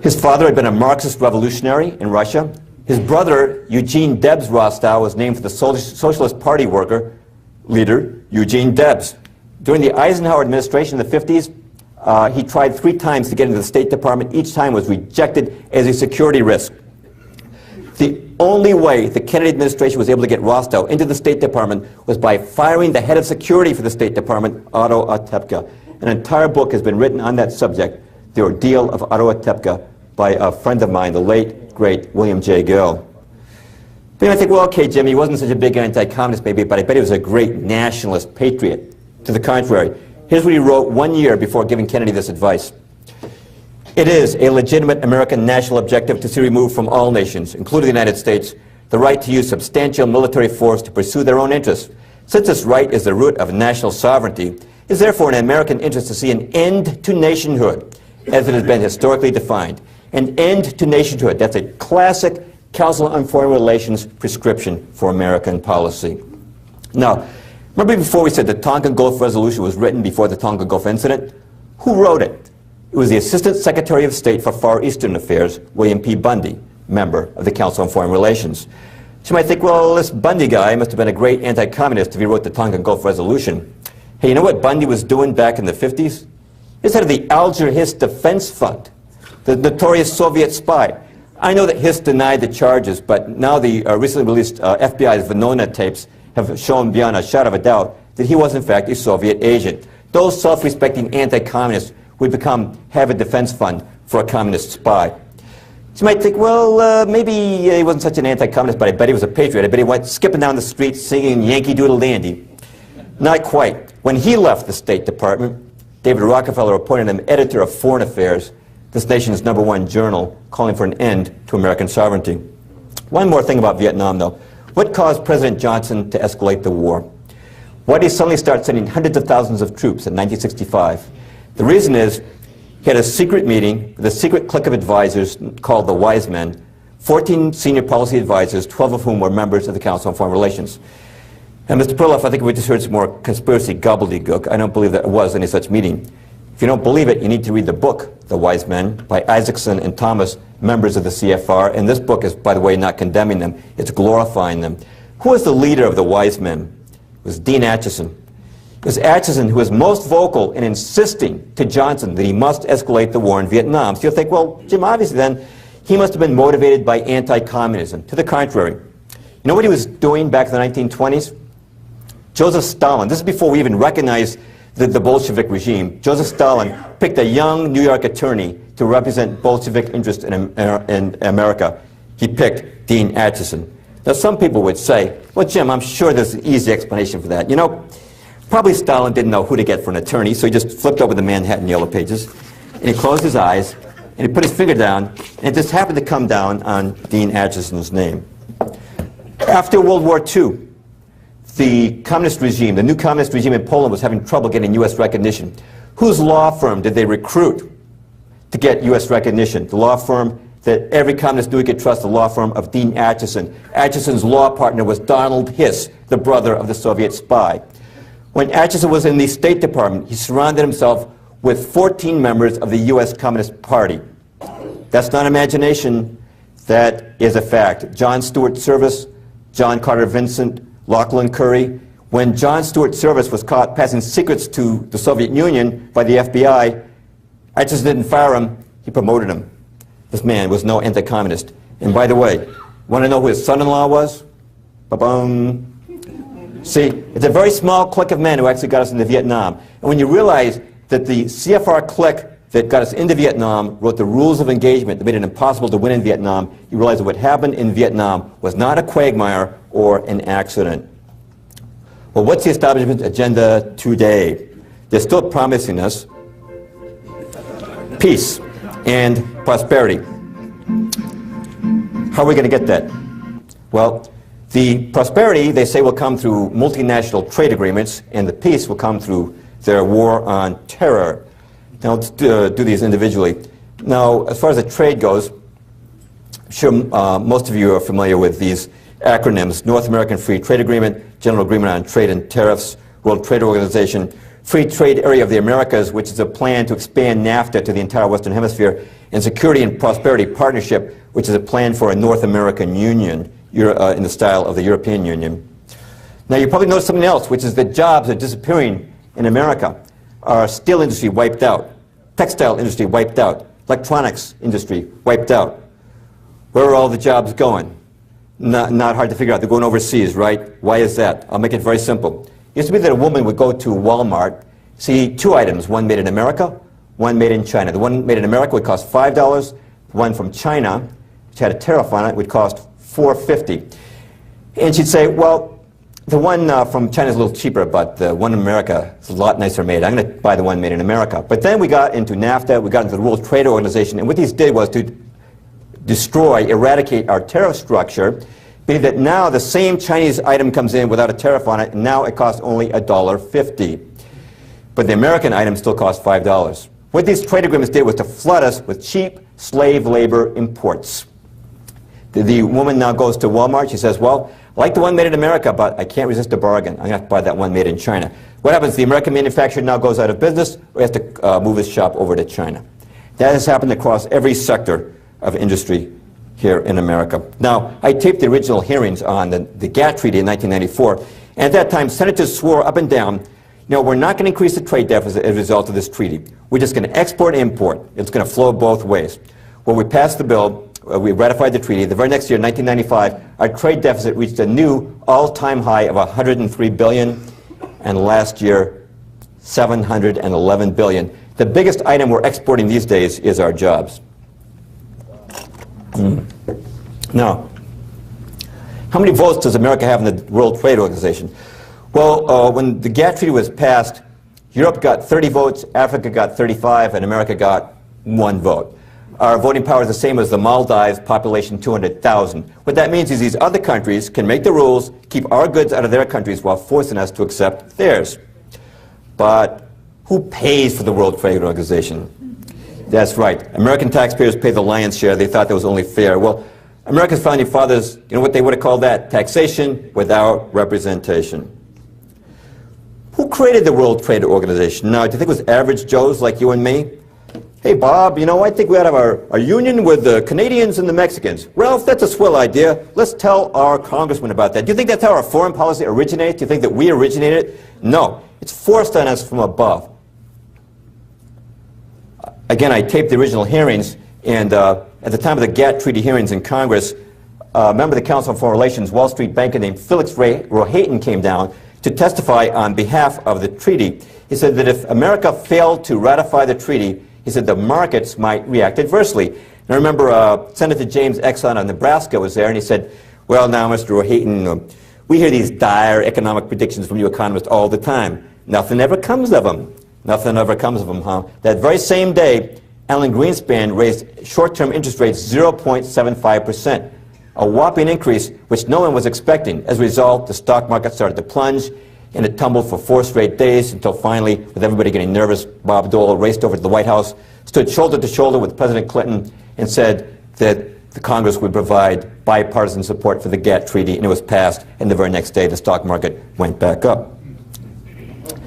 His father had been a Marxist revolutionary in Russia. His brother, Eugene Debs Rostow, was named for the Socialist Party worker leader, Eugene Debs. During the Eisenhower administration in the 50s, he tried 3 times to get into the State Department. Each time was rejected as a security risk. The only way the Kennedy administration was able to get Rostow into the State Department was by firing the head of security for the State Department, Otto Otepka. An entire book has been written on that subject, The Ordeal of Otto Otepka, by a friend of mine, the late, great William J. Gill. But you might think, well, okay, Jim, he wasn't such a big anti-communist maybe, but I bet he was a great nationalist patriot. To the contrary, here's what he wrote 1 year before giving Kennedy this advice. "It is a legitimate American national objective to see removed from all nations, including the United States, the right to use substantial military force to pursue their own interests. Since this right is the root of national sovereignty, it is therefore in American interest to see an end to nationhood, as it has been historically defined. An end to nationhood." That's a classic Council on Foreign Relations prescription for American policy. Now, remember before we said the Tonkin Gulf Resolution was written before the Tonkin Gulf Incident? Who wrote it? It was the Assistant Secretary of State for Far Eastern Affairs, William P. Bundy, member of the Council on Foreign Relations. So you might think, well, this Bundy guy must have been a great anti-communist if he wrote the Tonkin Gulf Resolution. Hey, you know what Bundy was doing back in the 50s? He was head of the Alger Hiss Defense Fund, the notorious Soviet spy. I know that Hiss denied the charges, but now the recently released FBI's Venona tapes have shown beyond a shadow of a doubt that he was in fact a Soviet agent. Those self-respecting anti-communists would have a defense fund for a communist spy. So you might think, well, maybe he wasn't such an anti-communist, but I bet he was a patriot. I bet he went skipping down the street singing Yankee Doodle Dandy. Not quite. When he left the State Department, David Rockefeller appointed him editor of Foreign Affairs, this nation's #1 journal, calling for an end to American sovereignty. One more thing about Vietnam, though. What caused President Johnson to escalate the war? Why did he suddenly start sending hundreds of thousands of troops in 1965? The reason is he had a secret meeting with a secret clique of advisors called the Wise Men, 14 senior policy advisors, 12 of whom were members of the Council on Foreign Relations. And Mr. Perloff, I think we just heard some more conspiracy gobbledygook. I don't believe there was any such meeting. If you don't believe it, you need to read the book, The Wise Men, by Isaacson and Thomas, members of the CFR. And this book is, by the way, not condemning them. It's glorifying them. Who was the leader of the Wise Men? It was Dean Acheson. It was Acheson who was most vocal in insisting to Johnson that he must escalate the war in Vietnam. So you'll think, well, Jim, obviously then, he must have been motivated by anti-communism. To the contrary. You know what he was doing back in the 1920s? Joseph Stalin, this is before we even recognized the Bolshevik regime. Joseph Stalin picked a young New York attorney to represent Bolshevik interests in America. He picked Dean Acheson. Now some people would say, well, Jim, I'm sure there's an easy explanation for that. You know, probably Stalin didn't know who to get for an attorney, so he just flipped over the Manhattan Yellow Pages, and he closed his eyes, and he put his finger down, and it just happened to come down on Dean Acheson's name. After World War II, the communist regime, the new communist regime in Poland was having trouble getting U.S. recognition. Whose law firm did they recruit to get U.S. recognition? The law firm that every communist knew he could trust, the law firm of Dean Acheson. Acheson's law partner was Donald Hiss, the brother of the Soviet spy. When Acheson was in the State Department, he surrounded himself with 14 members of the U.S. Communist Party. That's not imagination, that is a fact. John Stuart Service, John Carter Vincent, Lachlan Curry. When John Stuart Service was caught passing secrets to the Soviet Union by the FBI, Acheson didn't fire him, he promoted him. This man was no anti-communist. And by the way, want to know who his son-in-law was? Ba-bum. See, it's a very small clique of men who actually got us into Vietnam. And when you realize that the CFR clique that got us into Vietnam wrote the rules of engagement that made it impossible to win in Vietnam, you realize that what happened in Vietnam was not a quagmire or an accident. Well, what's the establishment agenda today? They're still promising us peace and prosperity. How are we going to get that? Well, the prosperity, they say, will come through multinational trade agreements, and the peace will come through their war on terror. Now, let's do these individually. Now, as far as the trade goes, I'm sure most of you are familiar with these acronyms: North American Free Trade Agreement, General Agreement on Trade and Tariffs, World Trade Organization, Free Trade Area of the Americas, which is a plan to expand NAFTA to the entire Western Hemisphere, and Security and Prosperity Partnership, which is a plan for a North American Union in the style of the European Union. Now, you probably noticed something else, which is that jobs are disappearing in America. Our steel industry wiped out, textile industry wiped out, electronics industry wiped out. Where are all the jobs going? Not hard to figure out. They're going overseas, right? Why is that? I'll make it very simple. It used to be that a woman would go to Walmart, see two items, one made in America, one made in China. The one made in America would cost $5. The one from China, which had a tariff on it, would cost $4.50. And she'd say, well, the one from China is a little cheaper, but the one in America is a lot nicer made. I'm going to buy the one made in America. But then we got into NAFTA, we got into the World Trade Organization, and what these did was to destroy, eradicate our tariff structure, being that now the same Chinese item comes in without a tariff on it, and now it costs only $1.50. But the American item still costs $5. What these trade agreements did was to flood us with cheap slave labor imports. The woman now goes to Walmart, she says, well, I like the one made in America, but I can't resist a bargain. I'm going to have to buy that one made in China. What happens? The American manufacturer now goes out of business, or has to move his shop over to China. That has happened across every sector of industry here in America. Now, I taped the original hearings on the GATT Treaty in 1994, and at that time, senators swore up and down, you know, we're not going to increase the trade deficit as a result of this treaty. We're just going to export and import. It's going to flow both ways. Well, we passed the bill. We ratified the treaty. The very next year, 1995, our trade deficit reached a new all-time high of $103 billion, and last year, $711 billion. The biggest item we're exporting these days is our jobs. Now, how many votes does America have in the World Trade Organization? Well, when the GATT Treaty was passed, Europe got 30 votes, Africa got 35, and America got 1 vote. Our voting power is the same as the Maldives, population 200,000. What that means is these other countries can make the rules, keep our goods out of their countries while forcing us to accept theirs. But who pays for the World Trade Organization? That's right. American taxpayers pay the lion's share. They thought that was only fair. Well, America's founding fathers, you know what they would have called that? Taxation without representation. Who created the World Trade Organization? Now, do you think it was average Joes like you and me? Hey, Bob, you know, I think we ought to have our union with the Canadians and the Mexicans. Ralph, that's a swell idea. Let's tell our congressman about that. Do you think that's how our foreign policy originates? Do you think that we originated it? No. It's forced on us from above. Again, I taped the original hearings, and at the time of the GATT Treaty hearings in Congress, a member of the Council on Foreign Relations, Wall Street banker named Felix Rohatyn came down to testify on behalf of the treaty. He said that if America failed to ratify the treaty, he said the markets might react adversely. And I remember Senator James Exxon of Nebraska was there, and he said, well, now, Mr. Rohatyn, we hear these dire economic predictions from you economists all the time. Nothing ever comes of them. Nothing ever comes of them, huh? That very same day, Alan Greenspan raised short-term interest rates 0.75%, a whopping increase which no one was expecting. As a result, the stock market started to plunge, and it tumbled for 4 straight days until finally, with everybody getting nervous, Bob Dole raced over to the White House, stood shoulder to shoulder with President Clinton, and said that the Congress would provide bipartisan support for the GATT Treaty, and it was passed, and the very next day the stock market went back up.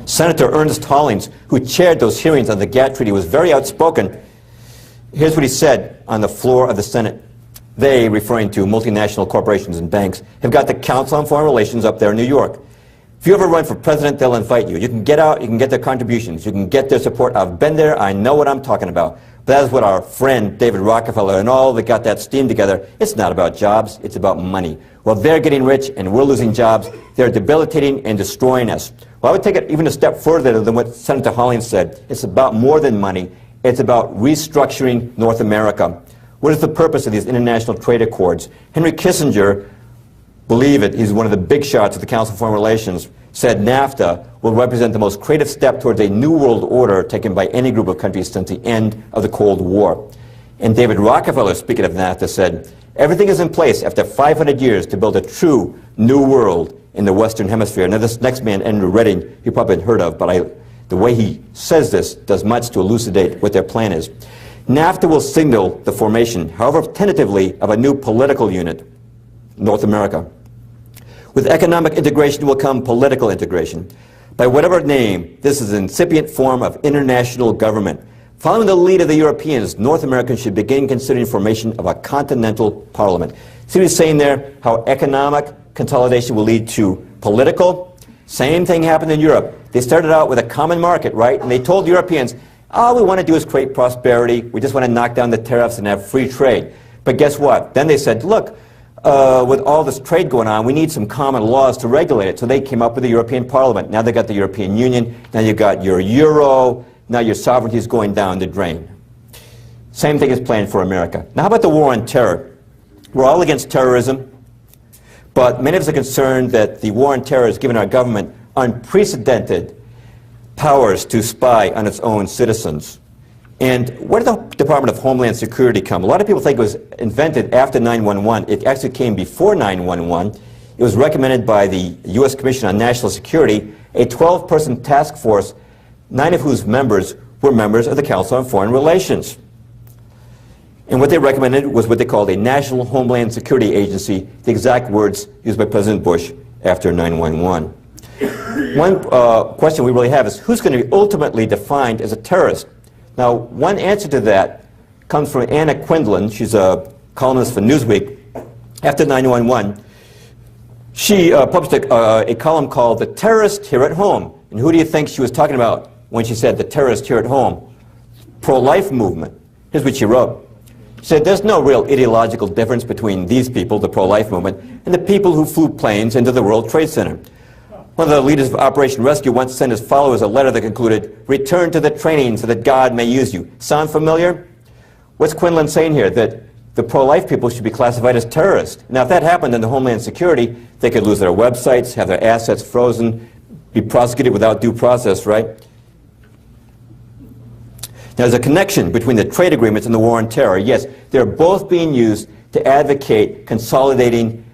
Senator Ernest Hollings, who chaired those hearings on the GATT Treaty, was very outspoken. Here's what he said on the floor of the Senate. They, referring to multinational corporations and banks, have got the Council on Foreign Relations up there in New York. If you ever run for president, they'll invite you. You can get out, you can get their contributions, you can get their support. I've been there, I know what I'm talking about. But that is what our friend David Rockefeller and all that got that steam together. It's not about jobs, it's about money. Well, they're getting rich and we're losing jobs. They're debilitating and destroying us. Well, I would take it even a step further than what Senator Hollings said. It's about more than money. It's about restructuring North America. What is the purpose of these international trade accords? Henry Kissinger, believe it, he's one of the big shots of the Council on Foreign Relations, said NAFTA will represent the most creative step towards a new world order taken by any group of countries since the end of the Cold War. And David Rockefeller, speaking of NAFTA, said, everything is in place after 500 years to build a true new world in the Western Hemisphere. Now, this next man, Andrew Redding, you probably heard of, but the way he says this does much to elucidate what their plan is. NAFTA will signal the formation, however tentatively, of a new political unit, North America. With economic integration will come political integration. By whatever name, this is an incipient form of international government. Following the lead of the Europeans, North Americans should begin considering formation of a continental parliament. See what he's saying there? How economic consolidation will lead to political? Same thing happened in Europe. They started out with a common market, right? And they told Europeans, all we want to do is create prosperity. We just want to knock down the tariffs and have free trade. But guess what? Then they said, look, with all this trade going on, we need some common laws to regulate it. So they came up with the European Parliament. Now they've got the European Union. Now you've got your euro. Now your sovereignty is going down the drain. Same thing is planned for America. Now how about the war on terror? We're all against terrorism, but many of us are concerned that the war on terror has given our government unprecedented powers to spy on its own citizens. And where did the Department of Homeland Security come? A lot of people think it was invented after 9/11. It actually came before 9/11. It was recommended by the U.S. Commission on National Security, a 12-person task force, 9 of whose members were members of the Council on Foreign Relations. And what they recommended was what they called a National Homeland Security Agency, the exact words used by President Bush after 9/11. One question we really have is, who's going to be ultimately defined as a terrorist? Now, one answer to that comes from Anna Quindlen. She's a columnist for Newsweek. After 9/11, she published a column called The Terrorist Here at Home. And who do you think she was talking about when she said the terrorist here at home? Pro-life movement. Here's what she wrote. She said, there's no real ideological difference between these people, the pro-life movement, and the people who flew planes into the World Trade Center. One of the leaders of Operation Rescue once sent his followers a letter that concluded, return to the training so that God may use you. Sound familiar? What's Quinlan saying here? That the pro-life people should be classified as terrorists. Now, if that happened under Homeland Security, they could lose their websites, have their assets frozen, be prosecuted without due process, right? Now, there's a connection between the trade agreements and the war on terror. Yes, they're both being used to advocate consolidating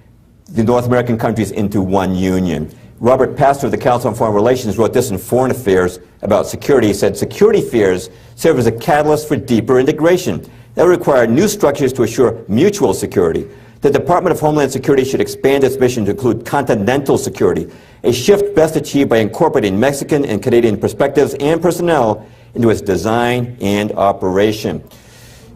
the North American countries into one union. Robert Pastor of the Council on Foreign Relations wrote this in Foreign Affairs about security. He said, security fears serve as a catalyst for deeper integration. That will require new structures to assure mutual security. The Department of Homeland Security should expand its mission to include continental security, a shift best achieved by incorporating Mexican and Canadian perspectives and personnel into its design and operation.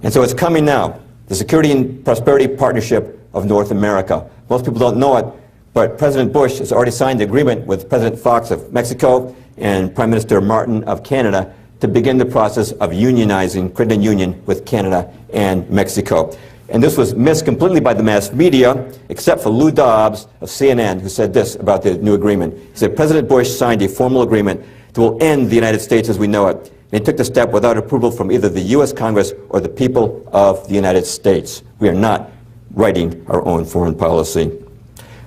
And so it's coming now, the Security and Prosperity Partnership of North America. Most people don't know it, but President Bush has already signed the agreement with President Fox of Mexico and Prime Minister Martin of Canada to begin the process of unionizing, creating a union with Canada and Mexico. And this was missed completely by the mass media, except for Lou Dobbs of CNN, who said this about the new agreement. He said, President Bush signed a formal agreement that will end the United States as we know it. And he took the step without approval from either the U.S. Congress or the people of the United States. We are not writing our own foreign policy.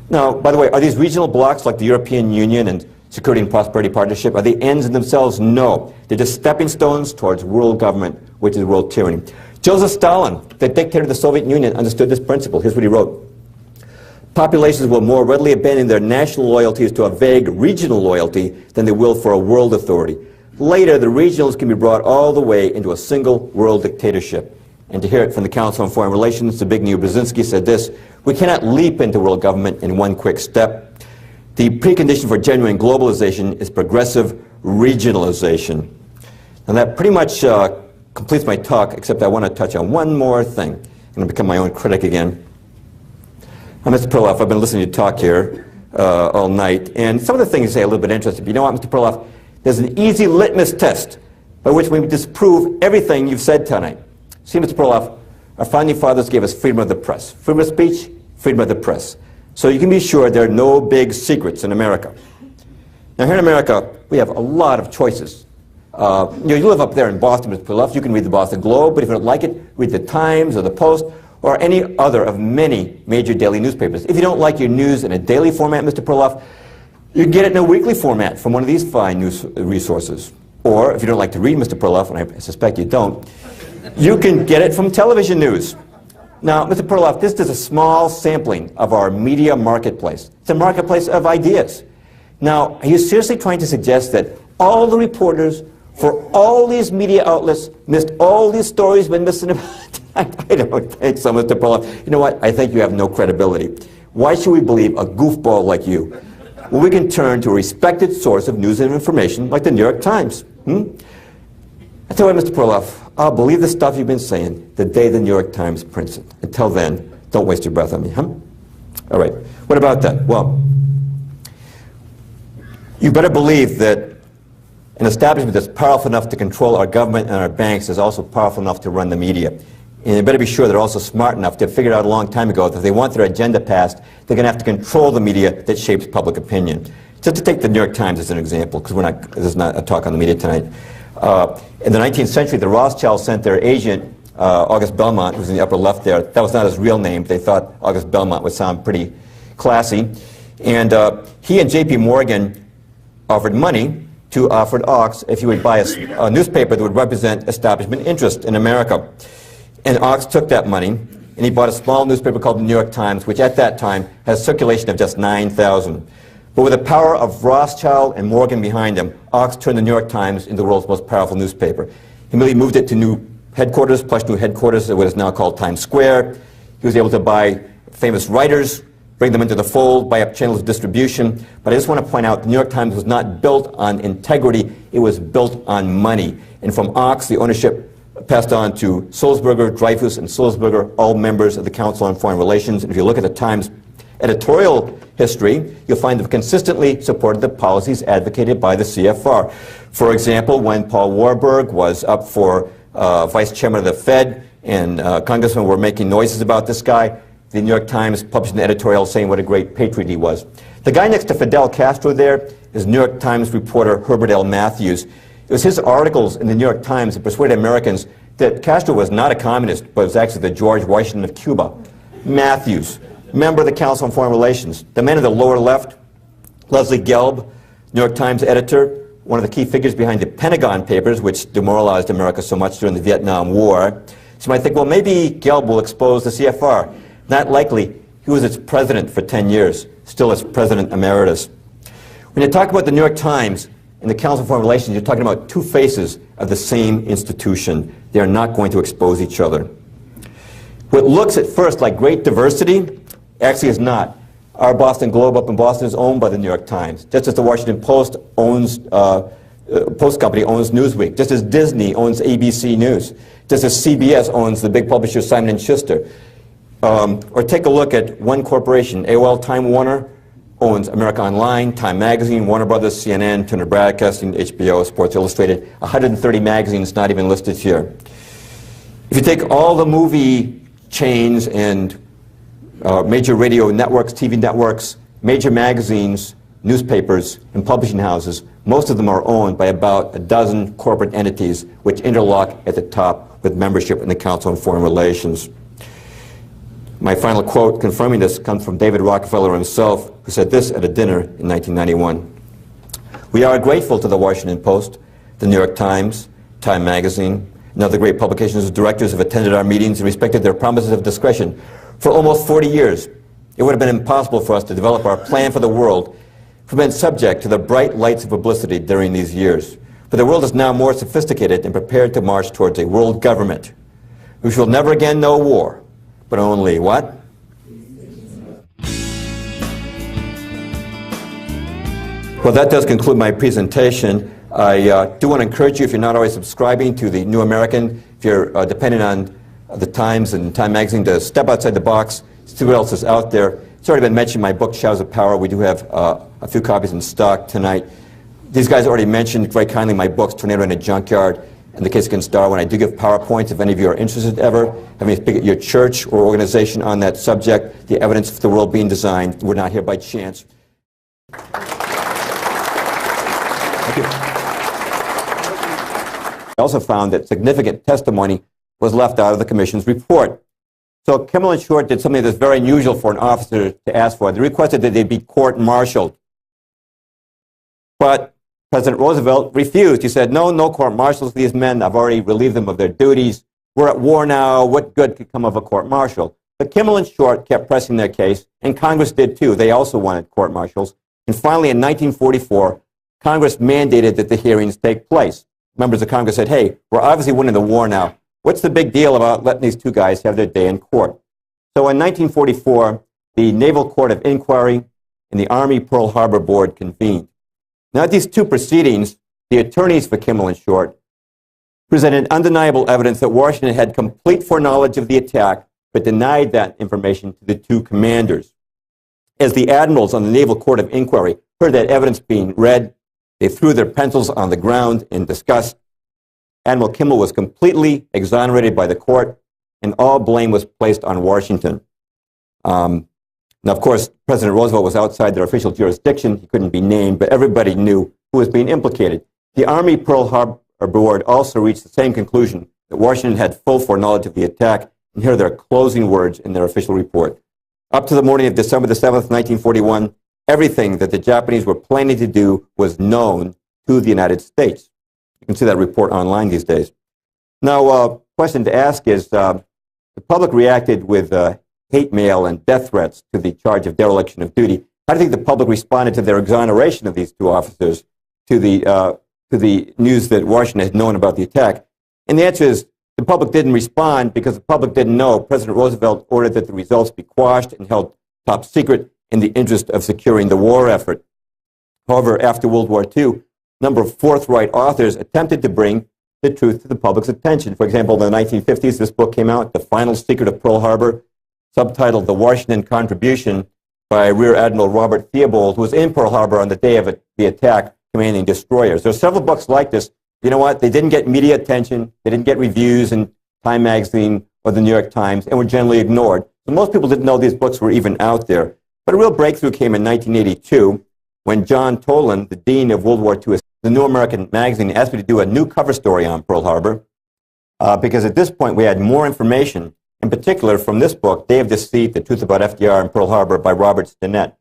Now, by the way, are these regional blocs like the European Union and Security and Prosperity Partnership, are they ends in themselves? No. They're just stepping stones towards world government, which is world tyranny. Joseph Stalin, the dictator of the Soviet Union, understood this principle. Here's what he wrote. Populations will more readily abandon their national loyalties to a vague regional loyalty than they will for a world authority. Later, the regionals can be brought all the way into a single world dictatorship. And to hear it from the Council on Foreign Relations, Zbigniew Brzezinski said this, we cannot leap into world government in one quick step. The precondition for genuine globalization is progressive regionalization. And that pretty much completes my talk, except I want to touch on one more thing. I'm going to become my own critic again. Mr. Perloff, I've been listening to you talk here all night, and some of the things you say are a little bit interesting. But you know what, Mr. Perloff? There's an easy litmus test by which we disprove everything you've said tonight. See, Mr. Perloff, our founding fathers gave us freedom of the press. Freedom of speech, freedom of the press. So you can be sure there are no big secrets in America. Now, here in America, we have a lot of choices. You live up there in Boston, Mr. Perloff. You can read the Boston Globe, but if you don't like it, read the Times or the Post or any other of many major daily newspapers. If you don't like your news in a daily format, Mr. Perloff, you can get it in a weekly format from one of these fine news resources. Or, if you don't like to read, Mr. Perloff, and I suspect you don't, you can get it from television news. Now, Mr. Perloff, this is a small sampling of our media marketplace. It's a marketplace of ideas. Now, are you seriously trying to suggest that all the reporters for all these media outlets missed all these stories been missing about tonight? I don't think so, Mr. Perloff. You know what? I think you have no credibility. Why should we believe a goofball like you? Well, we can turn to a respected source of news and information like the New York Times. I tell you what, Mr. Perloff, I'll believe the stuff you've been saying the day the New York Times prints it. Until then, don't waste your breath on me, huh? All right. What about that? Well, you better believe that an establishment that's powerful enough to control our government and our banks is also powerful enough to run the media. And you better be sure they're also smart enough to have figured out a long time ago that if they want their agenda passed, they're going to have to control the media that shapes public opinion. Just to take the New York Times as an example, because this is not a talk on the media tonight. In the 19th century, the Rothschilds sent their agent, August Belmont, who's in the upper left there. That was not his real name. They thought August Belmont would sound pretty classy. And he and J.P. Morgan offered money to Alfred Ox if he would buy a newspaper that would represent establishment interest in America. And Ox took that money, and he bought a small newspaper called the New York Times, which at that time has a circulation of just 9,000. But with the power of Rothschild and Morgan behind him, Ox turned the New York Times into the world's most powerful newspaper. He immediately moved it to new headquarters, plush new headquarters at what is now called Times Square. He was able to buy famous writers, bring them into the fold, buy up channels of distribution. But I just want to point out the New York Times was not built on integrity, it was built on money. And from Ox, the ownership passed on to Sulzberger, Dreyfus, and Sulzberger, all members of the Council on Foreign Relations. And if you look at the Times editorial history, you'll find they've consistently supported the policies advocated by the CFR. For example, when Paul Warburg was up for vice chairman of the Fed and congressmen were making noises about this guy, the New York Times published an editorial saying what a great patriot he was. The guy next to Fidel Castro there is New York Times reporter Herbert L. Matthews. It was his articles in the New York Times that persuaded Americans that Castro was not a communist, but was actually the George Washington of Cuba. Matthews, member of the Council on Foreign Relations. The man in the lower left, Leslie Gelb, New York Times editor, one of the key figures behind the Pentagon Papers, which demoralized America so much during the Vietnam War. So you might think, well, maybe Gelb will expose the CFR. Not likely. He was its president for 10 years, still its president emeritus. When you talk about the New York Times and the Council on Foreign Relations, you're talking about two faces of the same institution. They are not going to expose each other. What looks at first like great diversity actually is not. Our Boston Globe up in Boston is owned by the New York Times, just as the Washington Post owns, Post Company owns Newsweek, just as Disney owns ABC News, just as CBS owns the big publisher Simon & Schuster. Or take a look at one corporation, AOL Time Warner owns America Online, Time Magazine, Warner Brothers, CNN, Turner Broadcasting, HBO, Sports Illustrated, 130 magazines not even listed here. If you take all the movie chains and major radio networks, TV networks, major magazines, newspapers, and publishing houses, most of them are owned by about a dozen corporate entities which interlock at the top with membership in the Council on Foreign Relations. My final quote confirming this comes from David Rockefeller himself, who said this at a dinner in 1991. We are grateful to the Washington Post, the New York Times, Time Magazine, and other great publications whose directors have attended our meetings and respected their promises of discretion. For almost 40 years, it would have been impossible for us to develop our plan for the world if we'd been subject to the bright lights of publicity during these years. But the world is now more sophisticated and prepared to march towards a world government. We shall never again know war, but only what? Well, that does conclude my presentation. I do want to encourage you, if you're not already subscribing to the New American, if you're dependent on the Times and Time Magazine, to step outside the box, see what else is out there. It's already been mentioned, my book, Shadows of Power. We do have a few copies in stock tonight. These guys already mentioned very kindly my books, Tornado in a Junkyard, and The Case Against Darwin. I do give PowerPoints if any of you are interested ever. Having to speak at your church or organization on that subject, the evidence for the world being designed. We're not here by chance. Thank you. I also found that significant testimony was left out of the Commission's report. So Kimmel and Short did something that's very unusual for an officer to ask for. They requested that they be court-martialed. But President Roosevelt refused. He said, no, no court-martials for these men. I've already relieved them of their duties. We're at war now. What good could come of a court-martial? But Kimmel and Short kept pressing their case, and Congress did too. They also wanted court-martials. And finally, in 1944, Congress mandated that the hearings take place. Members of Congress said, hey, we're obviously winning the war now. What's the big deal about letting these two guys have their day in court? So in 1944, the Naval Court of Inquiry and the Army Pearl Harbor Board convened. Now, at these two proceedings, the attorneys for Kimmel and Short presented undeniable evidence that Washington had complete foreknowledge of the attack, but denied that information to the two commanders. As the admirals on the Naval Court of Inquiry heard that evidence being read, they threw their pencils on the ground in disgust. Admiral Kimmel was completely exonerated by the court, and all blame was placed on Washington. Now, of course, President Roosevelt was outside their official jurisdiction. He couldn't be named, but everybody knew who was being implicated. The Army Pearl Harbor Board also reached the same conclusion, that Washington had full foreknowledge of the attack, and here are their closing words in their official report. Up to the morning of December the 7th, 1941, everything that the Japanese were planning to do was known to the United States. You can see that report online these days. Now, question to ask is, the public reacted with hate mail and death threats to the charge of dereliction of duty. How do you think the public responded to their exoneration of these two officers, to the news that Washington had known about the attack? And the answer is, the public didn't respond because the public didn't know. President Roosevelt ordered that the results be quashed and held top secret in the interest of securing the war effort. However, after World War II, a number of forthright authors attempted to bring the truth to the public's attention. For example, in the 1950s, this book came out, The Final Secret of Pearl Harbor, subtitled The Washington Contribution by Rear Admiral Robert Theobald, who was in Pearl Harbor on the day of the attack, commanding destroyers. There are several books like this. You know what? They didn't get media attention. They didn't get reviews in Time Magazine or the New York Times, and were generally ignored. So most people didn't know these books were even out there. But a real breakthrough came in 1982 when John Toland, the dean of World War II, the New American Magazine, asked me to do a new cover story on Pearl Harbor. because at this point we had more information, in particular from this book, Day of Deceit, The Truth About FDR and Pearl Harbor by Robert Stinnett.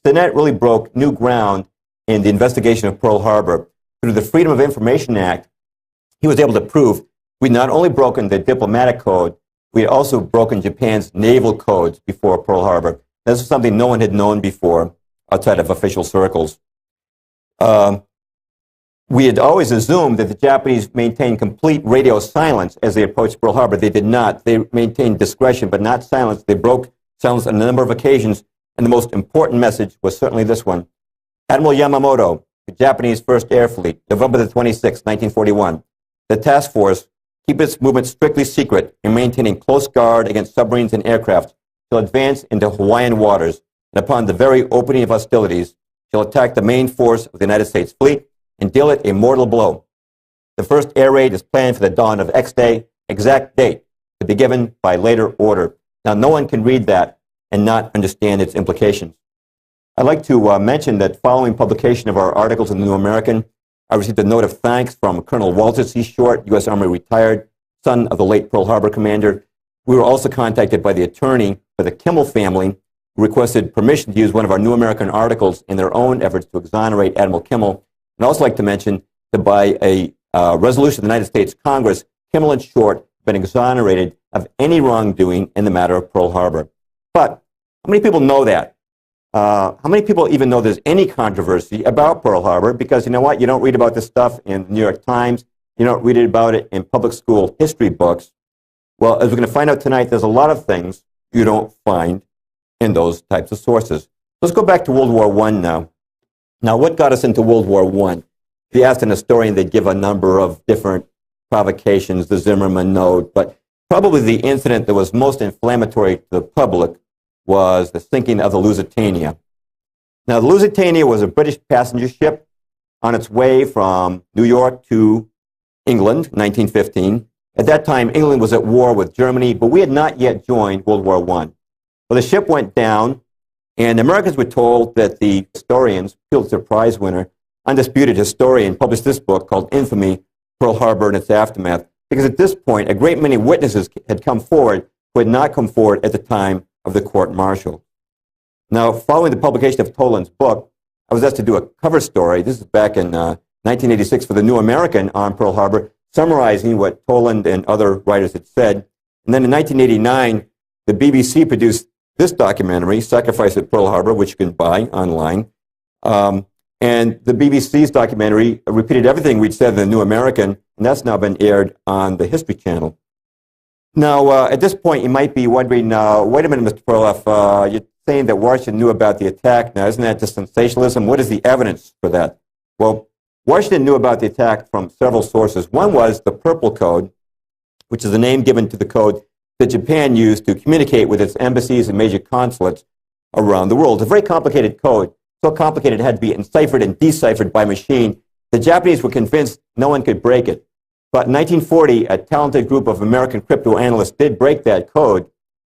Stinnett really broke new ground in the investigation of Pearl Harbor. Through the Freedom of Information Act, he was able to prove we'd not only broken the diplomatic code, we had also broken Japan's naval codes before Pearl Harbor. This is something no one had known before outside of official circles. We had always assumed that the Japanese maintained complete radio silence as they approached Pearl Harbor. They did not. They maintained discretion, but not silence. They broke silence on a number of occasions, and the most important message was certainly this one. Admiral Yamamoto, the Japanese First Air Fleet, November the 26th, 1941. The task force keep its movement strictly secret and maintaining close guard against submarines and aircraft shall advance into Hawaiian waters, and upon the very opening of hostilities shall attack the main force of the United States fleet and deal it a mortal blow. The first air raid is planned for the dawn of X day, exact date to be given by later order. Now, no one can read that and not understand its implications. I'd like to mention that following publication of our articles in the New American, I received a note of thanks from Colonel Walter C. Short, U.S. Army retired, son of the late Pearl Harbor commander. We were also contacted by the attorney for the Kimmel family, who requested permission to use one of our New American articles in their own efforts to exonerate Admiral Kimmel. And I'd also like to mention that by a resolution of the United States Congress, Kimmel and Short have been exonerated of any wrongdoing in the matter of Pearl Harbor. But how many people know that? How many people even know there's any controversy about Pearl Harbor? Because you know what? You don't read about this stuff in the New York Times. You don't read about it in public school history books. Well, as we're going to find out tonight, there's a lot of things you don't find in those types of sources. Let's go back to World War I now. Now, what got us into World War I? If you asked an historian, they'd give a number of different provocations, the Zimmerman note, but probably the incident that was most inflammatory to the public was the sinking of the Lusitania. Now, the Lusitania was a British passenger ship on its way from New York to England, 1915. At that time, England was at war with Germany, but we had not yet joined World War I. Well, the ship went down, and Americans were told that the historians, Pulitzer Prize winner, undisputed historian, published this book called Infamy, Pearl Harbor and its Aftermath, because at this point, a great many witnesses had come forward who had not come forward at the time of the court-martial. Now, following the publication of Toland's book, I was asked to do a cover story. This is back in 1986 for the New American on Pearl Harbor, summarizing what Toland and other writers had said. And then in 1989, the BBC produced this documentary, Sacrifice at Pearl Harbor, which you can buy online. And the BBC's documentary repeated everything we'd said in the New American, and that's now been aired on the History Channel. Now, at this point, you might be wondering, wait a minute, Mr. Perloff, you're saying that Washington knew about the attack. Now, isn't that just sensationalism? What is the evidence for that? Well, Washington knew about the attack from several sources. One was the Purple Code, which is the name given to the code that Japan used to communicate with its embassies and major consulates around the world. It's a very complicated code, so complicated it had to be enciphered and deciphered by machine. The Japanese were convinced no one could break it. But in 1940, a talented group of American crypto analysts did break that code.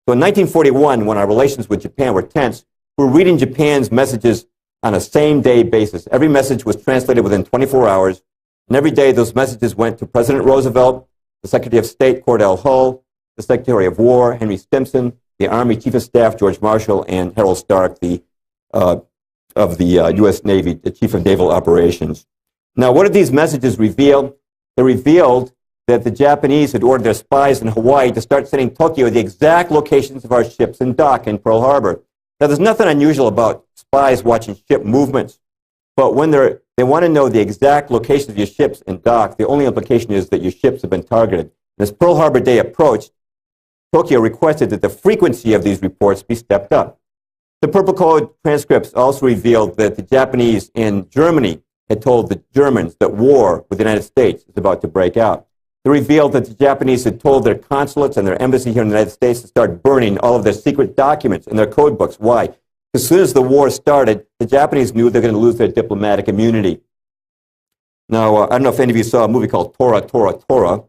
So in 1941, when our relations with Japan were tense, we were reading Japan's messages on a same-day basis. Every message was translated within 24 hours, and every day those messages went to President Roosevelt, the Secretary of State, Cordell Hull, the Secretary of War, Henry Stimson, the Army Chief of Staff, George Marshall, and Harold Stark, of the U.S. Navy, the Chief of Naval Operations. Now, what did these messages reveal? They revealed that the Japanese had ordered their spies in Hawaii to start sending Tokyo the exact locations of our ships in dock in Pearl Harbor. Now, there's nothing unusual about spies watching ship movements, but when they want to know the exact locations of your ships in dock, the only implication is that your ships have been targeted. As Pearl Harbor Day approached, Tokyo requested that the frequency of these reports be stepped up. The Purple Code transcripts also revealed that the Japanese in Germany had told the Germans that war with the United States is about to break out. They revealed that the Japanese had told their consulates and their embassy here in the United States to start burning all of their secret documents and their code books. Why? As soon as the war started, the Japanese knew they were going to lose their diplomatic immunity. Now, I don't know if any of you saw a movie called Tora, Tora, Tora.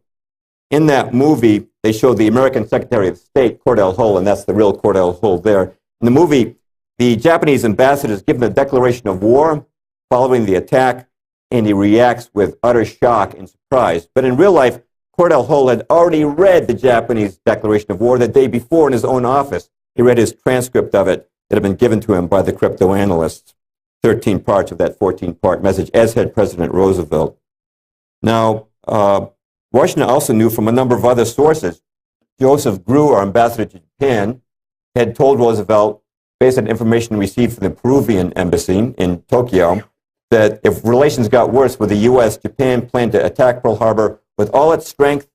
In that movie, they showed the American Secretary of State, Cordell Hull, and that's the real Cordell Hull there. In the movie, the Japanese ambassador is given a declaration of war following the attack, and he reacts with utter shock and surprise. But in real life, Cordell Hull had already read the Japanese declaration of war the day before in his own office. He read his transcript of it that had been given to him by the cryptoanalysts, 13 parts of that 14-part message, as had President Roosevelt. Now, Washington also knew from a number of other sources. Joseph Grew, our ambassador to Japan, had told Roosevelt, based on information received from the Peruvian embassy in Tokyo, that if relations got worse with the U.S., Japan planned to attack Pearl Harbor with all its strength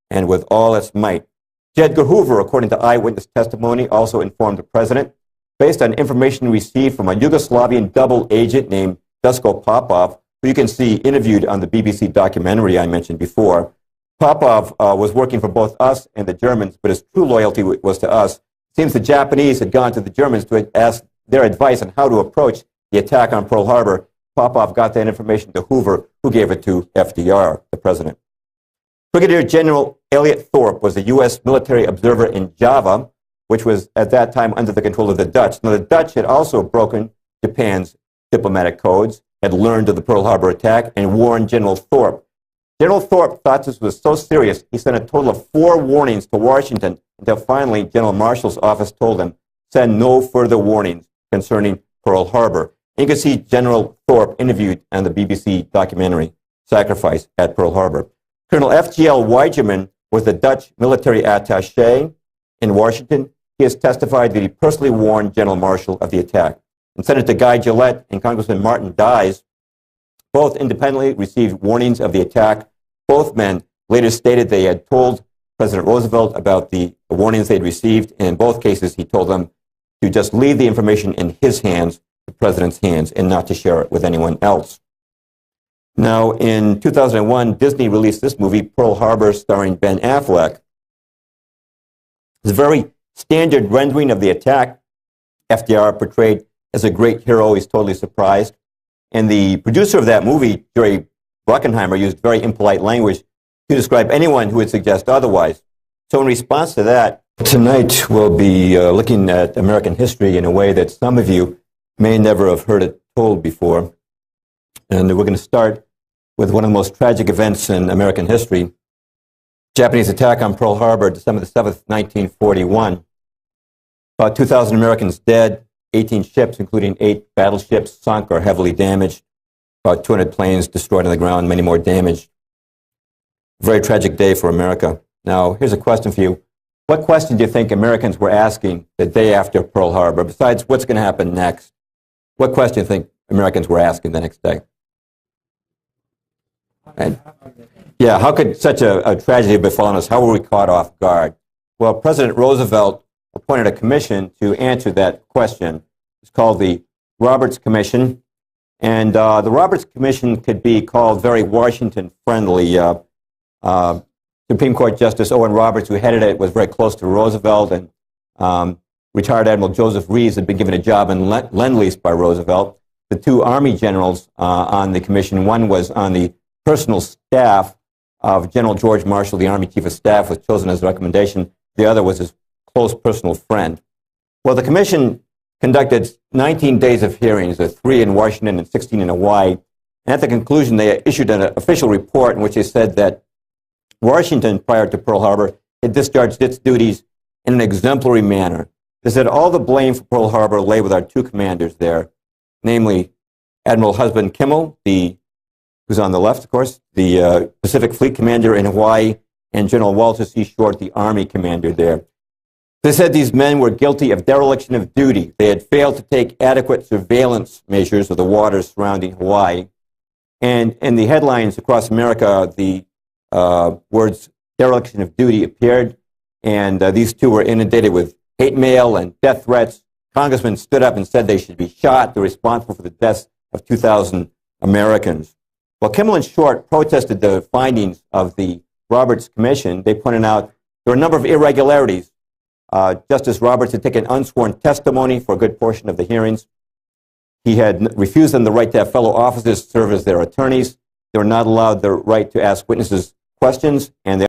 and with all its might. J. Edgar Hoover, according to eyewitness testimony, also informed the president, based on information received from a Yugoslavian double agent named Dusko Popov, who you can see interviewed on the BBC documentary I mentioned before. Popov was working for both us and the Germans, but his true loyalty was to us. It seems the Japanese had gone to the Germans to ask their advice on how to approach the attack on Pearl Harbor. Popov got that information to Hoover, who gave it to FDR, the president. Brigadier General Elliot Thorpe was a U.S. military observer in Java, which was at that time under the control of the Dutch. Now, the Dutch had also broken Japan's diplomatic codes, had learned of the Pearl Harbor attack, and warned General Thorpe. General Thorpe thought this was so serious, he sent a total of 4 warnings to Washington until finally General Marshall's office told him, send no further warnings concerning Pearl Harbor. And you can see General Thorpe interviewed on the BBC documentary, Sacrifice at Pearl Harbor. Colonel F.G.L. Weigerman was the Dutch military attaché in Washington. He has testified that he personally warned General Marshall of the attack. And Senator Guy Gillette and Congressman Martin Dies both independently received warnings of the attack. Both men later stated they had told President Roosevelt about the warnings they'd received, and in both cases he told them to just leave the information in his hands, the president's hands, and not to share it with anyone else. Now, in 2001, Disney released this movie, Pearl Harbor, starring Ben Affleck. It's a very standard rendering of the attack. FDR portrayed as a great hero. He's totally surprised. And the producer of that movie, Jerry Bruckheimer, used very impolite language to describe anyone who would suggest otherwise. So in response to that, tonight we'll be looking at American history in a way that some of you may never have heard it told before. And we're going to start with one of the most tragic events in American history, Japanese attack on Pearl Harbor, December the 7th, 1941. About 2,000 Americans dead, 18 ships, including 8 battleships, sunk or heavily damaged, about 200 planes destroyed on the ground, many more damaged. Very tragic day for America. Now, here's a question for you. What question do you think Americans were asking the day after Pearl Harbor, besides what's going to happen next? What question do you think Americans were asking the next day? And, yeah, how could such a tragedy have befallen us? How were we caught off guard? Well, President Roosevelt appointed a commission to answer that question. It's called the Roberts Commission. And the Roberts Commission could be called very Washington-friendly. Supreme Court Justice Owen Roberts, who headed it, was very close to Roosevelt, and retired Admiral Joseph Reeves had been given a job in Lend-Lease by Roosevelt. The 2 Army generals on the commission, one was on the personal staff of General George Marshall, the Army Chief of Staff, was chosen as a recommendation. The other was his close personal friend. Well, the commission conducted 19 days of hearings, 3 in Washington and 16 in Hawaii. And at the conclusion, they issued an official report in which they said that Washington, prior to Pearl Harbor, had discharged its duties in an exemplary manner. They said all the blame for Pearl Harbor lay with our 2 commanders there, namely Admiral Husband Kimmel, who's on the left, of course, the Pacific Fleet commander in Hawaii, and General Walter C. Short, the Army commander there. They said these men were guilty of dereliction of duty. They had failed to take adequate surveillance measures of the waters surrounding Hawaii. And in the headlines across America, the words dereliction of duty appeared, and these 2 were inundated with hate mail and death threats. Congressmen stood up and said they should be shot. They're responsible for the deaths of 2,000 Americans. Well, Kimmel and Short protested the findings of the Roberts Commission. They pointed out there were a number of irregularities. Justice Roberts had taken unsworn testimony for a good portion of the hearings. He had refused them the right to have fellow officers serve as their attorneys. They were not allowed the right to ask witnesses questions, and they